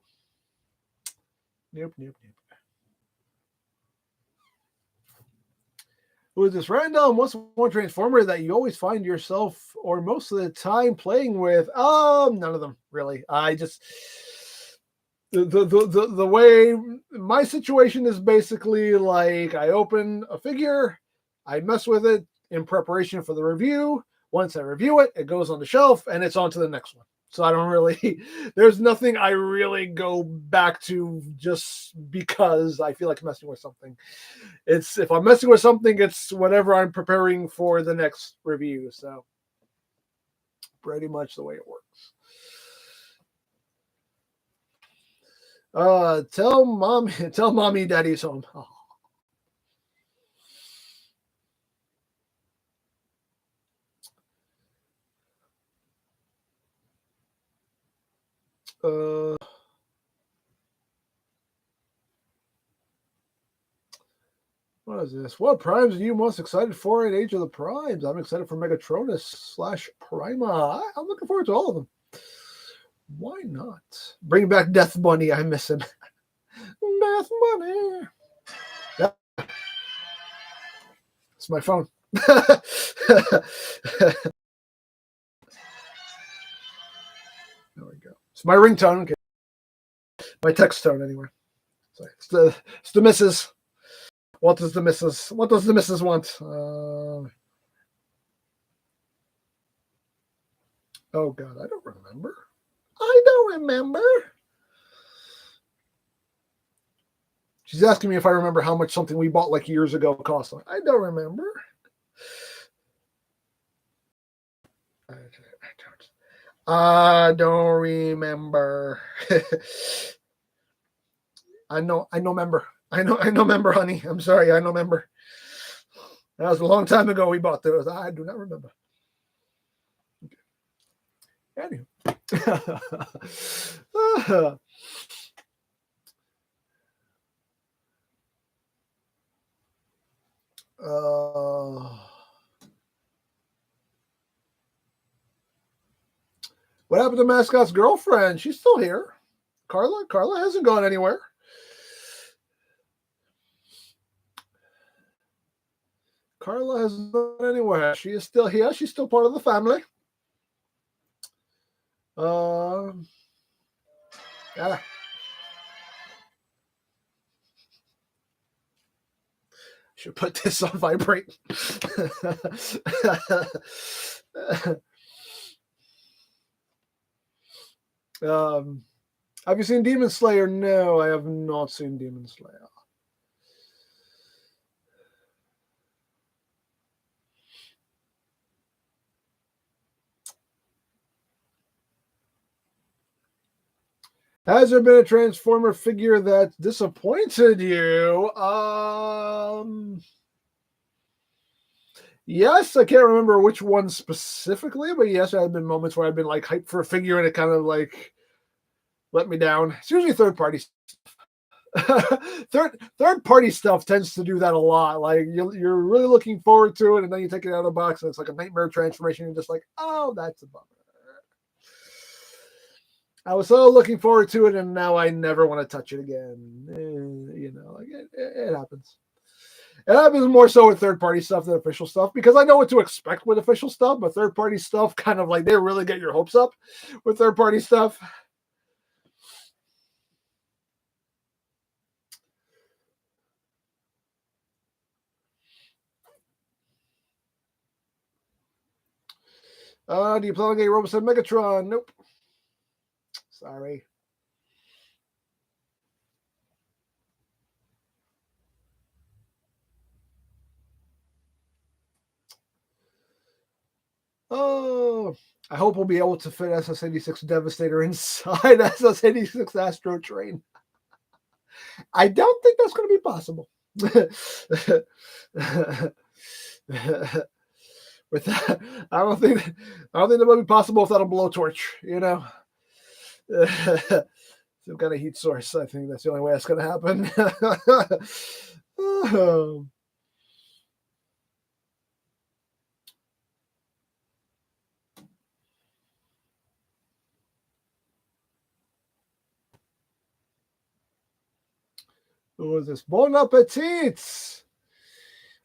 Who is this random? What's one Transformer that you always find yourself or most of the time playing with? None of them really. I just the way my situation is basically like I open a figure, I mess with it in preparation for the review. Once I review it, it goes on the shelf and it's on to the next one. So I don't really, there's nothing I really go back to just because I feel like messing with something. It's, if I'm messing with something, it's whatever I'm preparing for the next review. So pretty much the way it works. Tell mommy daddy's home. Oh. What is this? What primes are you most excited for in Age of the Primes? I'm excited for Megatronus / Prima. I'm looking forward to all of them. Why not? Bring back Death Bunny. I miss him. Death Bunny. Yeah. It's my phone. There we go. It's my ringtone. Okay. My text tone, anyway. Sorry. It's the missus. What does the missus want? Oh God, I don't remember. She's asking me if I remember how much something we bought like years ago cost. I don't remember. I don't remember. I know member. I know member, honey. I'm sorry, I know member. That was a long time ago we bought those. I do not remember. Okay. Anyway. What happened to Mascot's girlfriend? She's still here. Carla? Carla hasn't gone anywhere. Carla hasn't gone anywhere. She is still here. She's still part of the family. Yeah. Should put this on vibrate. Have you seen Demon Slayer? No, I have not seen Demon Slayer. Has there been a Transformer figure that disappointed you? Yes, I can't remember which one specifically, but yes, there have been moments where I've been like hyped for a figure and it kind of like let me down. It's usually third party stuff. third party stuff tends to do that a lot. Like you're really looking forward to it, and then you take it out of the box and it's like a nightmare transformation. You're just like, oh, that's a bummer. I was so looking forward to it, and now I never want to touch it again. You know, like it happens. It happens more so with third-party stuff than official stuff because I know what to expect with official stuff, but third-party stuff kind of like they really get your hopes up with third-party stuff. Do you plan on getting Robot Megatron? Nope. Sorry. Oh, I hope we'll be able to fit SS-86 Devastator inside SS-86 Astro Train. I don't think that's going to be possible. With that, I don't think that would be possible without a blowtorch. You know, some kind of heat source. I think that's the only way that's going to happen. Who is this? Bon appetit!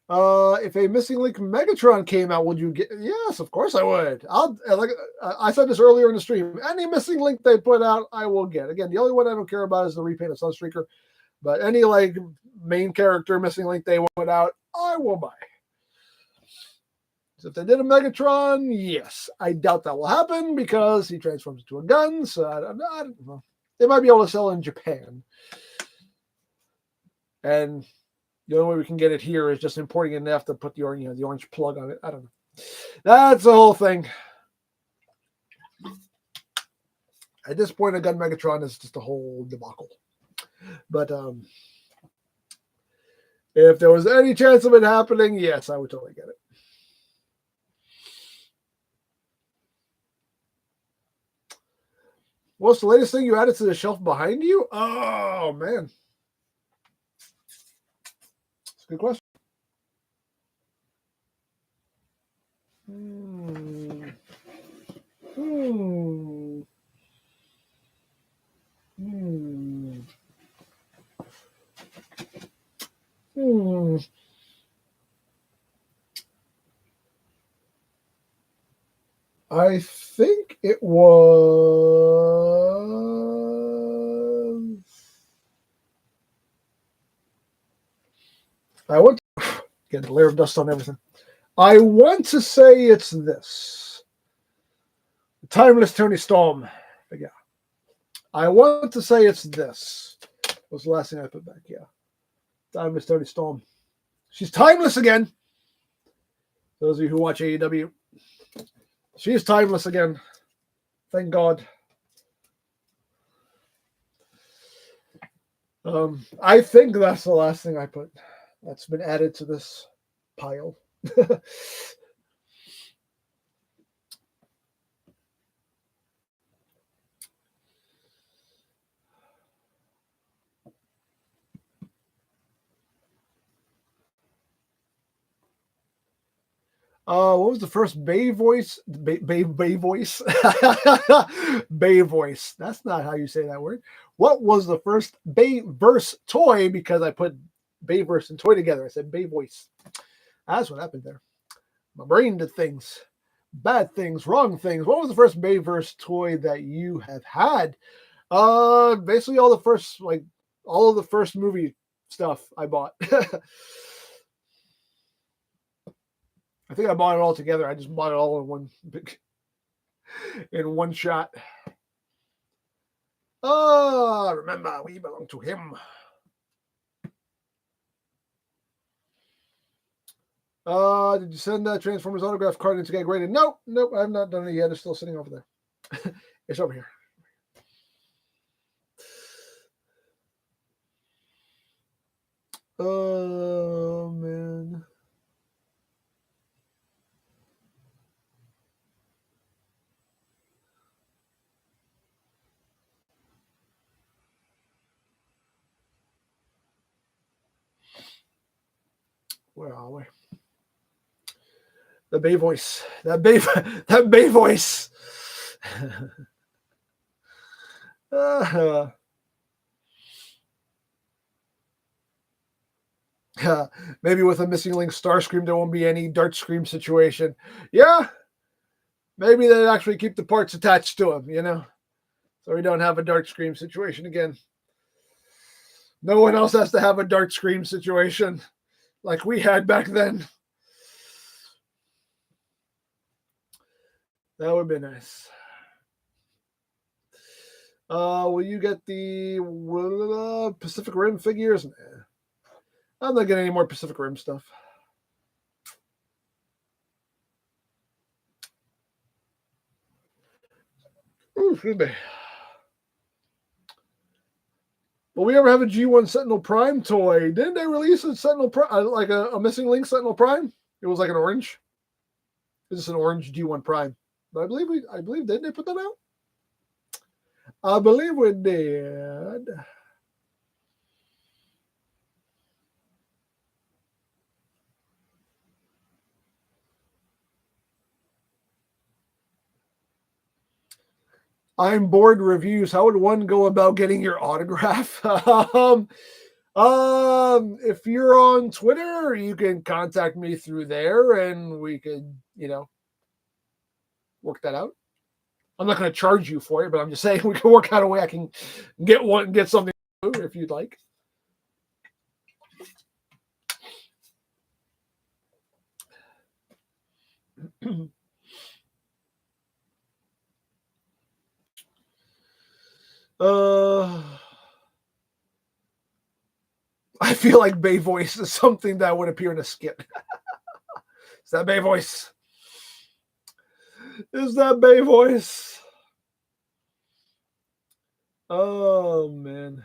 If a Missing Link Megatron came out, would you get? Yes, of course I would. I said this earlier in the stream. Any Missing Link they put out, I will get. Again, the only one I don't care about is the repaint of Sunstreaker. But any like main character Missing Link they put out, I will buy. So if they did a Megatron, yes, I doubt that will happen because he transforms into a gun. So I don't know. They might be able to sell in Japan, and the only way we can get it here is just importing it and they have to put the orange plug on it. I don't know. That's the whole thing. At this point, a gun Megatron is just a whole debacle. But if there was any chance of it happening, yes, I would totally get it. What's the latest thing you added to the shelf behind you? Oh, man. That's a good question. I think it was. I want to get a layer of dust on everything. I want to say it's this. Timeless Tony Storm. But yeah. I want to say it's this. Was the last thing I put back. Yeah. Timeless Tony Storm. She's timeless again. Those of you who watch AEW. She's timeless again. Thank God. I think that's the last thing I put. That's been added to this pile. What was the first Bay voice? Bay voice? Bay voice. That's not how you say that word. What was the first Bayverse toy? Because I put Bayverse and toy together. I said Bay voice. That's what happened there. My brain did things. Bad things, wrong things. What was the first Bayverse toy that you have had? Basically all of the first movie stuff I bought. I think I bought it all together. I just bought it all in one shot. Remember, we belong to him. Did you send that Transformers autograph card in to get graded? Nope, I have not done it yet. It's still sitting over there. It's over here. Oh, man. Where are we? The Bay voice. That Bay voice. Maybe with a missing link Starscream, there won't be any Dart Scream situation. Yeah. Maybe they actually keep the parts attached to him, so we don't have a Dart Scream situation again. No one else has to have a Dart Scream situation like we had back then. That would be nice. Will you get the Pacific Rim figures? Nah. I'm not getting any more Pacific Rim stuff. Ooh, excuse me. Will we ever have a G1 Sentinel Prime toy? Didn't they release a Sentinel Prime, like a missing link Sentinel Prime? It was like an orange. It's just an orange G1 Prime. But I believe didn't they put that out? I believe we did. I'm bored reviews. How would one go about getting your autograph? If you're on Twitter, you can contact me through there and we could, work that out. I'm not going to charge you for it, but I'm just saying we can work out a way I can get something if you'd like. I feel like Bay voice is something that would appear in a skit. Is that Bay voice? Is that Bay voice? Oh, man.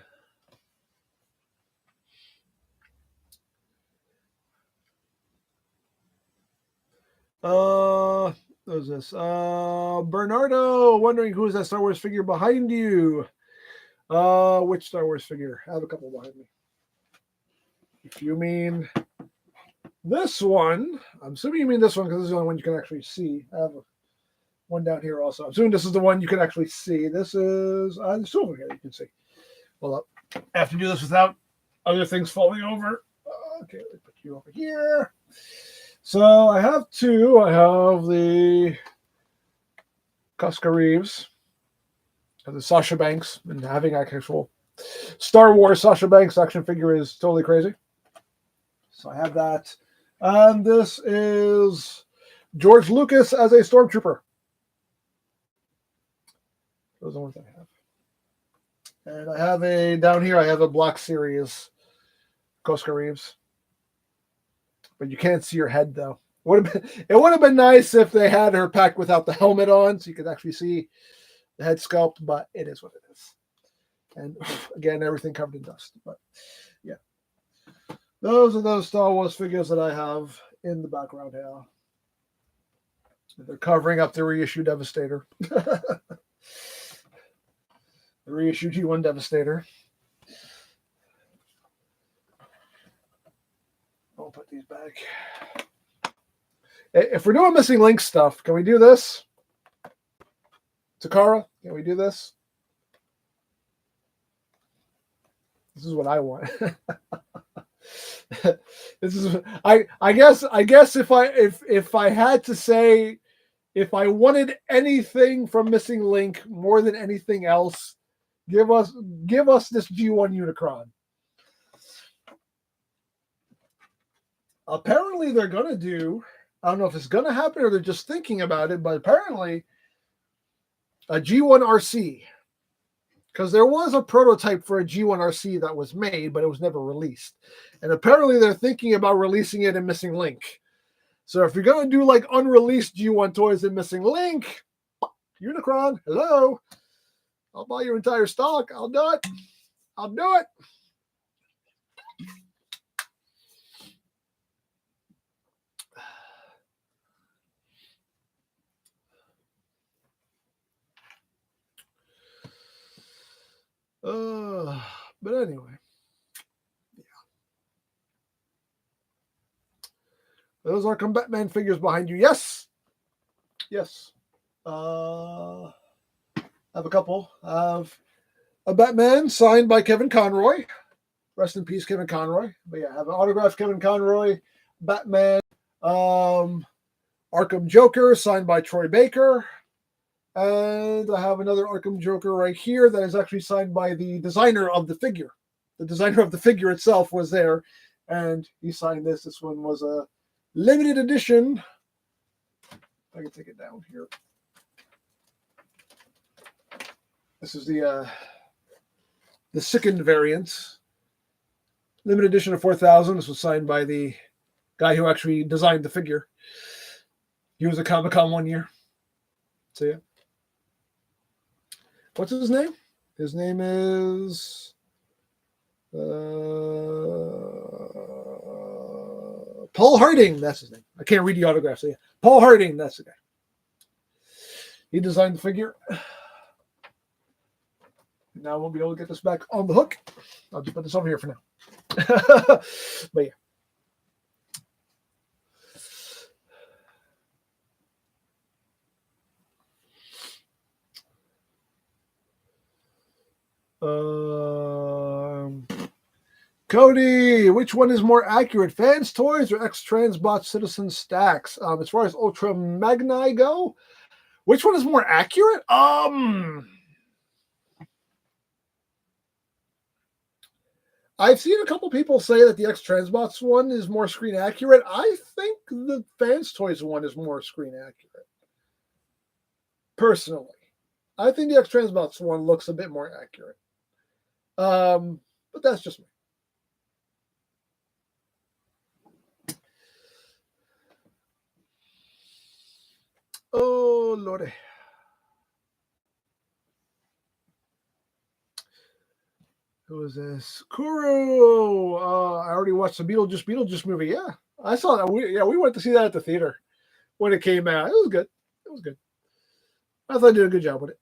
What is this? Bernardo, wondering who is that Star Wars figure behind you? Which Star Wars figure? I have a couple behind me. If you mean this one, I'm assuming you mean this one because this is the only one you can actually see. I have one down here also. I'm assuming this is the one you can actually see. This is there's two over here you can see. Well, I have to do this without other things falling over. Okay, let me put you over here. So I have two. I have the Casca Reeves, and the Sasha Banks, and having actual Star Wars Sasha Banks action figure is totally crazy. So I have that. And this is George Lucas as a stormtrooper. Those are the ones I have. And I have down here, I have a Black Series Casca Reeves. But you can't see her head, though. It would have been nice if they had her packed without the helmet on so you could actually see the head sculpt, but it is what it is. And again, everything covered in dust. But yeah. Those are those Star Wars figures that I have in the background here. They're covering up the reissue Devastator. The reissue G1 Devastator. I'll put these back. If we're doing missing link stuff, can we do this? Takara, can we do this? This is what I want. This is I guess if I had to say, if I wanted anything from Missing Link more than anything else, give us this G1 Unicron. Apparently they're gonna do, I don't know if it's gonna happen or they're just thinking about it, but apparently a G1 RC. Because there was a prototype for a G1 RC that was made, but it was never released. And apparently they're thinking about releasing it in Missing Link. So if you're going to do like unreleased G1 toys in Missing Link, Unicron, hello, I'll buy your entire stock. I'll do it. I'll do it. But anyway, yeah. Those are Batman figures behind you. Yes. Yes. I have a couple. I have a Batman signed by Kevin Conroy. Rest in peace, Kevin Conroy. But yeah, I have an autographed Kevin Conroy Batman. Arkham Joker signed by Troy Baker. And I have another Arkham Joker right here that is actually signed by the designer of the figure. The designer of the figure itself was there, and he signed this. This one was a limited edition. I can take it down here. This is the sickened variant. Limited edition of 4,000. This was signed by the guy who actually designed the figure. He was at Comic-Con one year. So yeah. What's his name? His name is Paul Harding. That's his name. I can't read the autograph. So yeah, Paul Harding. That's the guy. He designed the figure. Now I won't be able to get this back on the hook. I'll just put this over here for now. But yeah. Cody, which one is more accurate, Fans Toys or X-Transbot Citizen Stacks? As far as Ultra Magni go, which one is more accurate? I've seen a couple people say that the X-Transbots one is more screen accurate. I think the Fans Toys one is more screen accurate. Personally, I think the X-Transbots one looks a bit more accurate. But that's just me. Oh, Lordy. Who is this? Kuro. I already watched the Beetlejuice movie. Yeah, I saw that. We went to see that at the theater when it came out. It was good. It was good. I thought I did a good job with it.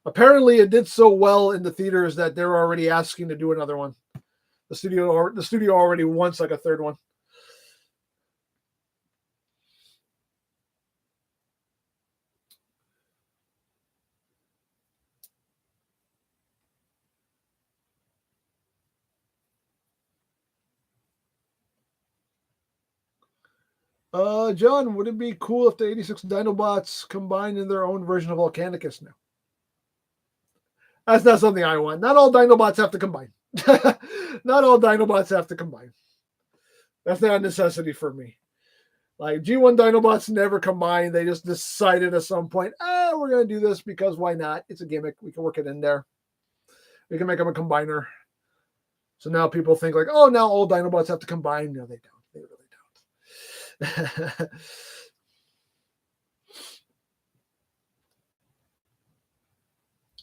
Apparently, it did so well in the theaters that they're already asking to do another one. The studio already wants like a third one. John, would it be cool if the 86 Dinobots combined in their own version of Volcanicus now? That's not something I want. Not all Dinobots have to combine. Not all Dinobots have to combine. That's not a necessity for me. Like G1 Dinobots never combined. They just decided at some point, we're going to do this because why not? It's a gimmick. We can work it in there. We can make them a combiner. So now people think like, oh, now all Dinobots have to combine. No, they don't. They really don't.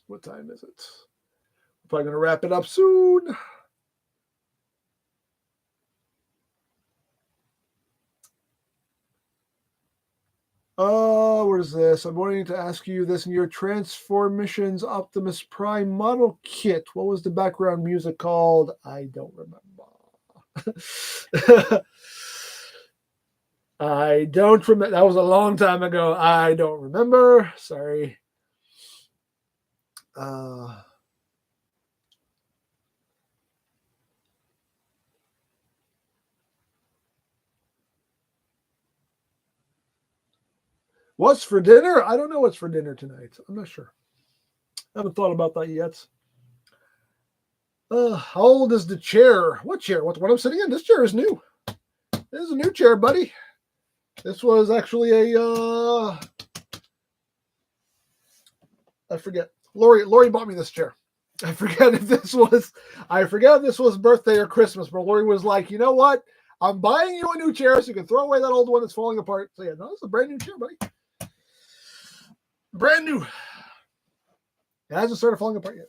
What time is it? We're probably going to wrap it up soon. What is this? I'm wanting to ask you this in your Transformissions Optimus Prime model kit. What was the background music called? I don't remember. I don't remember. That was a long time ago. I don't remember. Sorry. What's for dinner? I don't know what's for dinner tonight. I'm not sure. I haven't thought about that yet. How old is the chair? What chair? What I'm sitting in? This chair is new. This is a new chair, buddy. This was actually a I forget. Lori bought me this chair. I forget if this was birthday or Christmas, but Lori was like, you know what? I'm buying you a new chair so you can throw away that old one that's falling apart. So yeah, no, it's a brand new chair, buddy. Brand new. It hasn't started falling apart yet.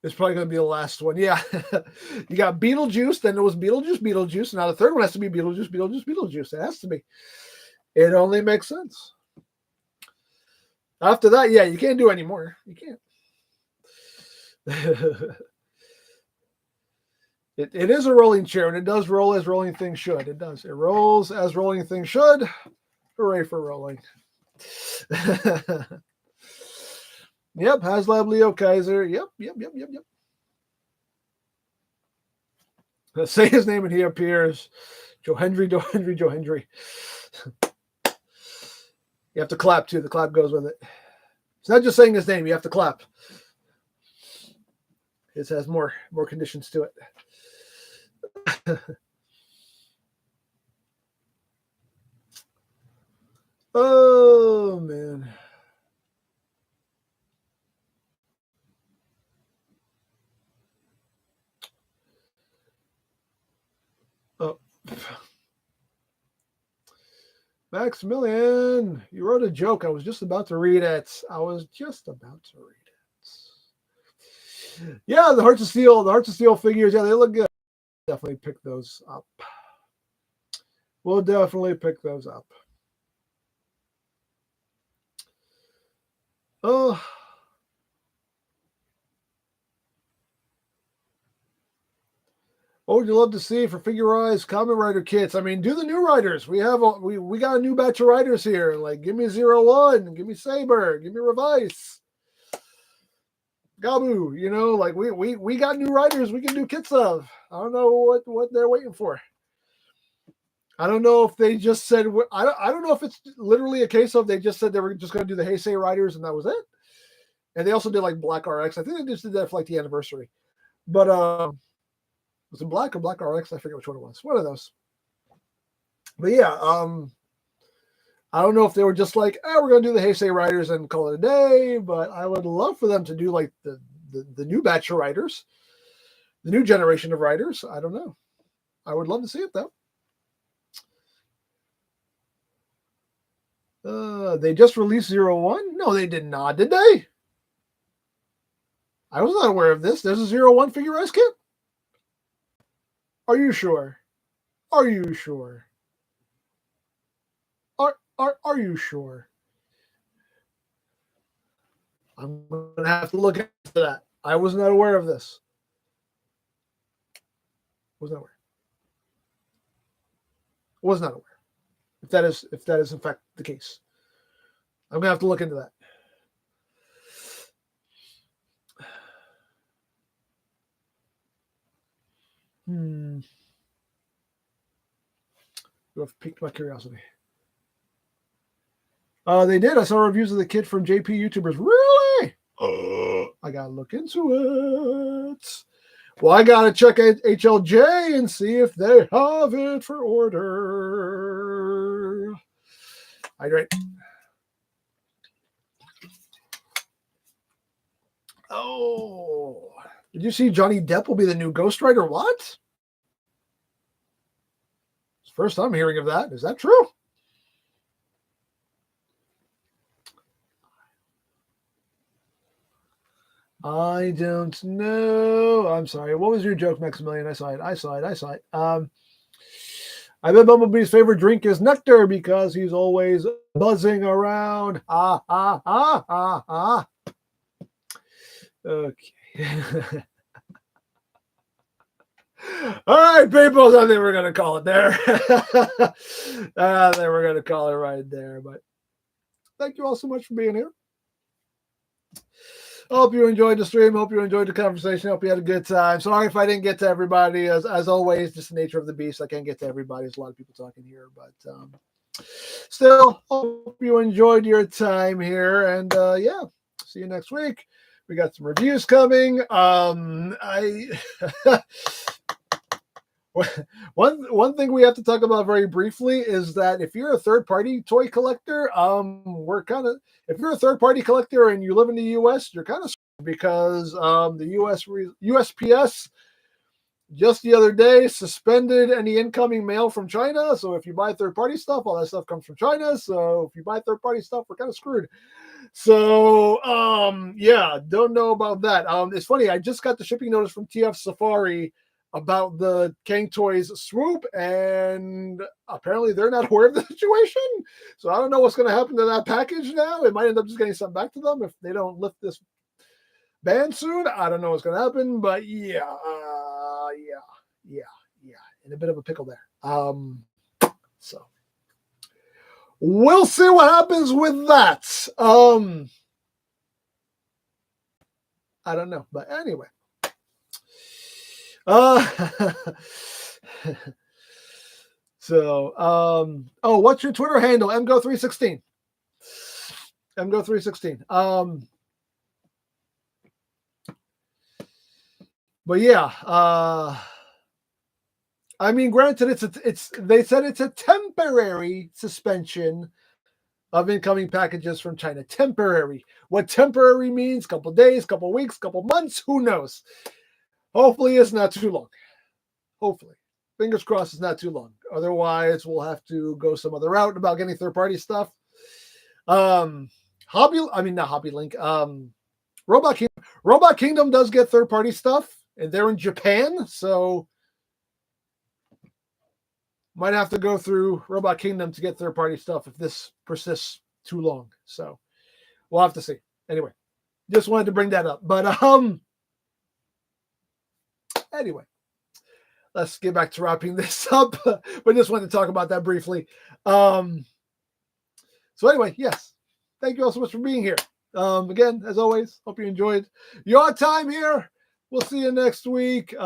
It's probably going to be the last one. Yeah. You got Beetlejuice, then there was Beetlejuice. Now the third one has to be Beetlejuice. It has to be. It only makes sense. After that, yeah, you can't do any more. You can't. It is a rolling chair, and it does roll as rolling things should. It does. It rolls as rolling things should. Hooray for rolling. Yep, HasLab Leo Kaiser. Yep. Let's say his name and he appears. Joe Hendry. You have to clap too. The clap goes with it. It's not just saying his name. You have to clap. It has more conditions to it. Oh, man. Oh. Maximilian, you wrote a joke. I was just about to read it. Yeah, the Hearts of Steel figures. Yeah, they look good. Definitely pick those up. We'll definitely pick those up. Oh. What would you love to see for figurized Kamen Rider kits? I mean, do the new riders. We got a new batch of riders here. Like, give me 01, give me Saber, give me Revice, Gabu. You know, like we got new riders we can do kits of. I don't know what they're waiting for. I don't know if they just said. I don't know if it's literally a case of they just said they were just going to do the Heisei riders and that was it. And they also did like Black RX. I think they just did that for like the anniversary. But was it Black or Black RX? I forget which one it was. One of those. But yeah, I don't know if they were just like, we're going to do the Heisei riders and call it a day. But I would love for them to do like the new batch of riders, the new generation of riders. I don't know. I would love to see it though. They just released 01? No, they did not, did they? I was not aware of this. There's a 01 figurized kit. Are you sure? Are you sure? Are you sure? I'm gonna have to look into that. I was not aware of this. Was not aware. If that is in fact the case, I'm gonna have to look into that. You have piqued my curiosity. They did. I saw reviews of the kit from JP YouTubers. Really? I gotta look into it. Well, I gotta check HLJ and see if they have it for order. Hydrate. Oh, did you see Johnny Depp will be the new Ghost Rider? What? It's the first I'm hearing of that. Is that true? I don't know. I'm sorry. What was your joke, Maximilian? I saw it. I bet Bumblebee's favorite drink is nectar because he's always buzzing around. Okay. All right, people. I think we're gonna call it there. I think we're gonna call it right there. But thank you all so much for being here. I hope you enjoyed the stream. Hope you enjoyed the conversation. Hope you had a good time. Sorry if I didn't get to everybody. As always, just the nature of the beast. I can't get to everybody. There's a lot of people talking here, but still, hope you enjoyed your time here. And yeah, see you next week. We got some reviews coming. One thing we have to talk about very briefly is that if you're a third-party toy collector, if you're a third-party collector and you live in the U.S., you're kind of screwed because the USPS just the other day suspended any incoming mail from China. So if you buy third-party stuff, all that stuff comes from China. So if you buy third-party stuff, we're kind of screwed. So yeah, don't know about that. It's funny. I just got the shipping notice from TF Safari about the Kang Toys swoop, and apparently they're not aware of the situation. So I don't know what's going to happen to that package now. It might end up just getting sent back to them if they don't lift this ban soon. I don't know what's going to happen, but yeah, in a bit of a pickle there. So we'll see what happens with that. I don't know, but anyway. So, oh, what's your Twitter handle? EmGo316. EmGo316. But yeah, I mean, granted, they said it's a temporary suspension of incoming packages from China. Temporary. What temporary means? Couple days, couple weeks, couple months, who knows? Hopefully it's not too long. Hopefully. Fingers crossed it's not too long. Otherwise, we'll have to go some other route about getting third-party stuff. Not Hobby Link. Robot Kingdom does get third-party stuff, and they're in Japan, so might have to go through Robot Kingdom to get third-party stuff if this persists too long. So we'll have to see. Anyway, just wanted to bring that up. But anyway, let's get back to wrapping this up. But just wanted to talk about that briefly. So anyway, yes. Thank you all so much for being here. Again, as always, hope you enjoyed your time here. We'll see you next week.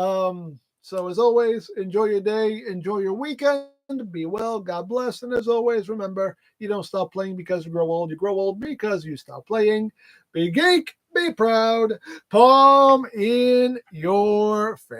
So as always, enjoy your day, enjoy your weekend, be well, God bless. And as always, remember, you don't stop playing because you grow old. You grow old because you stop playing. Be geek, be proud, palm in your face.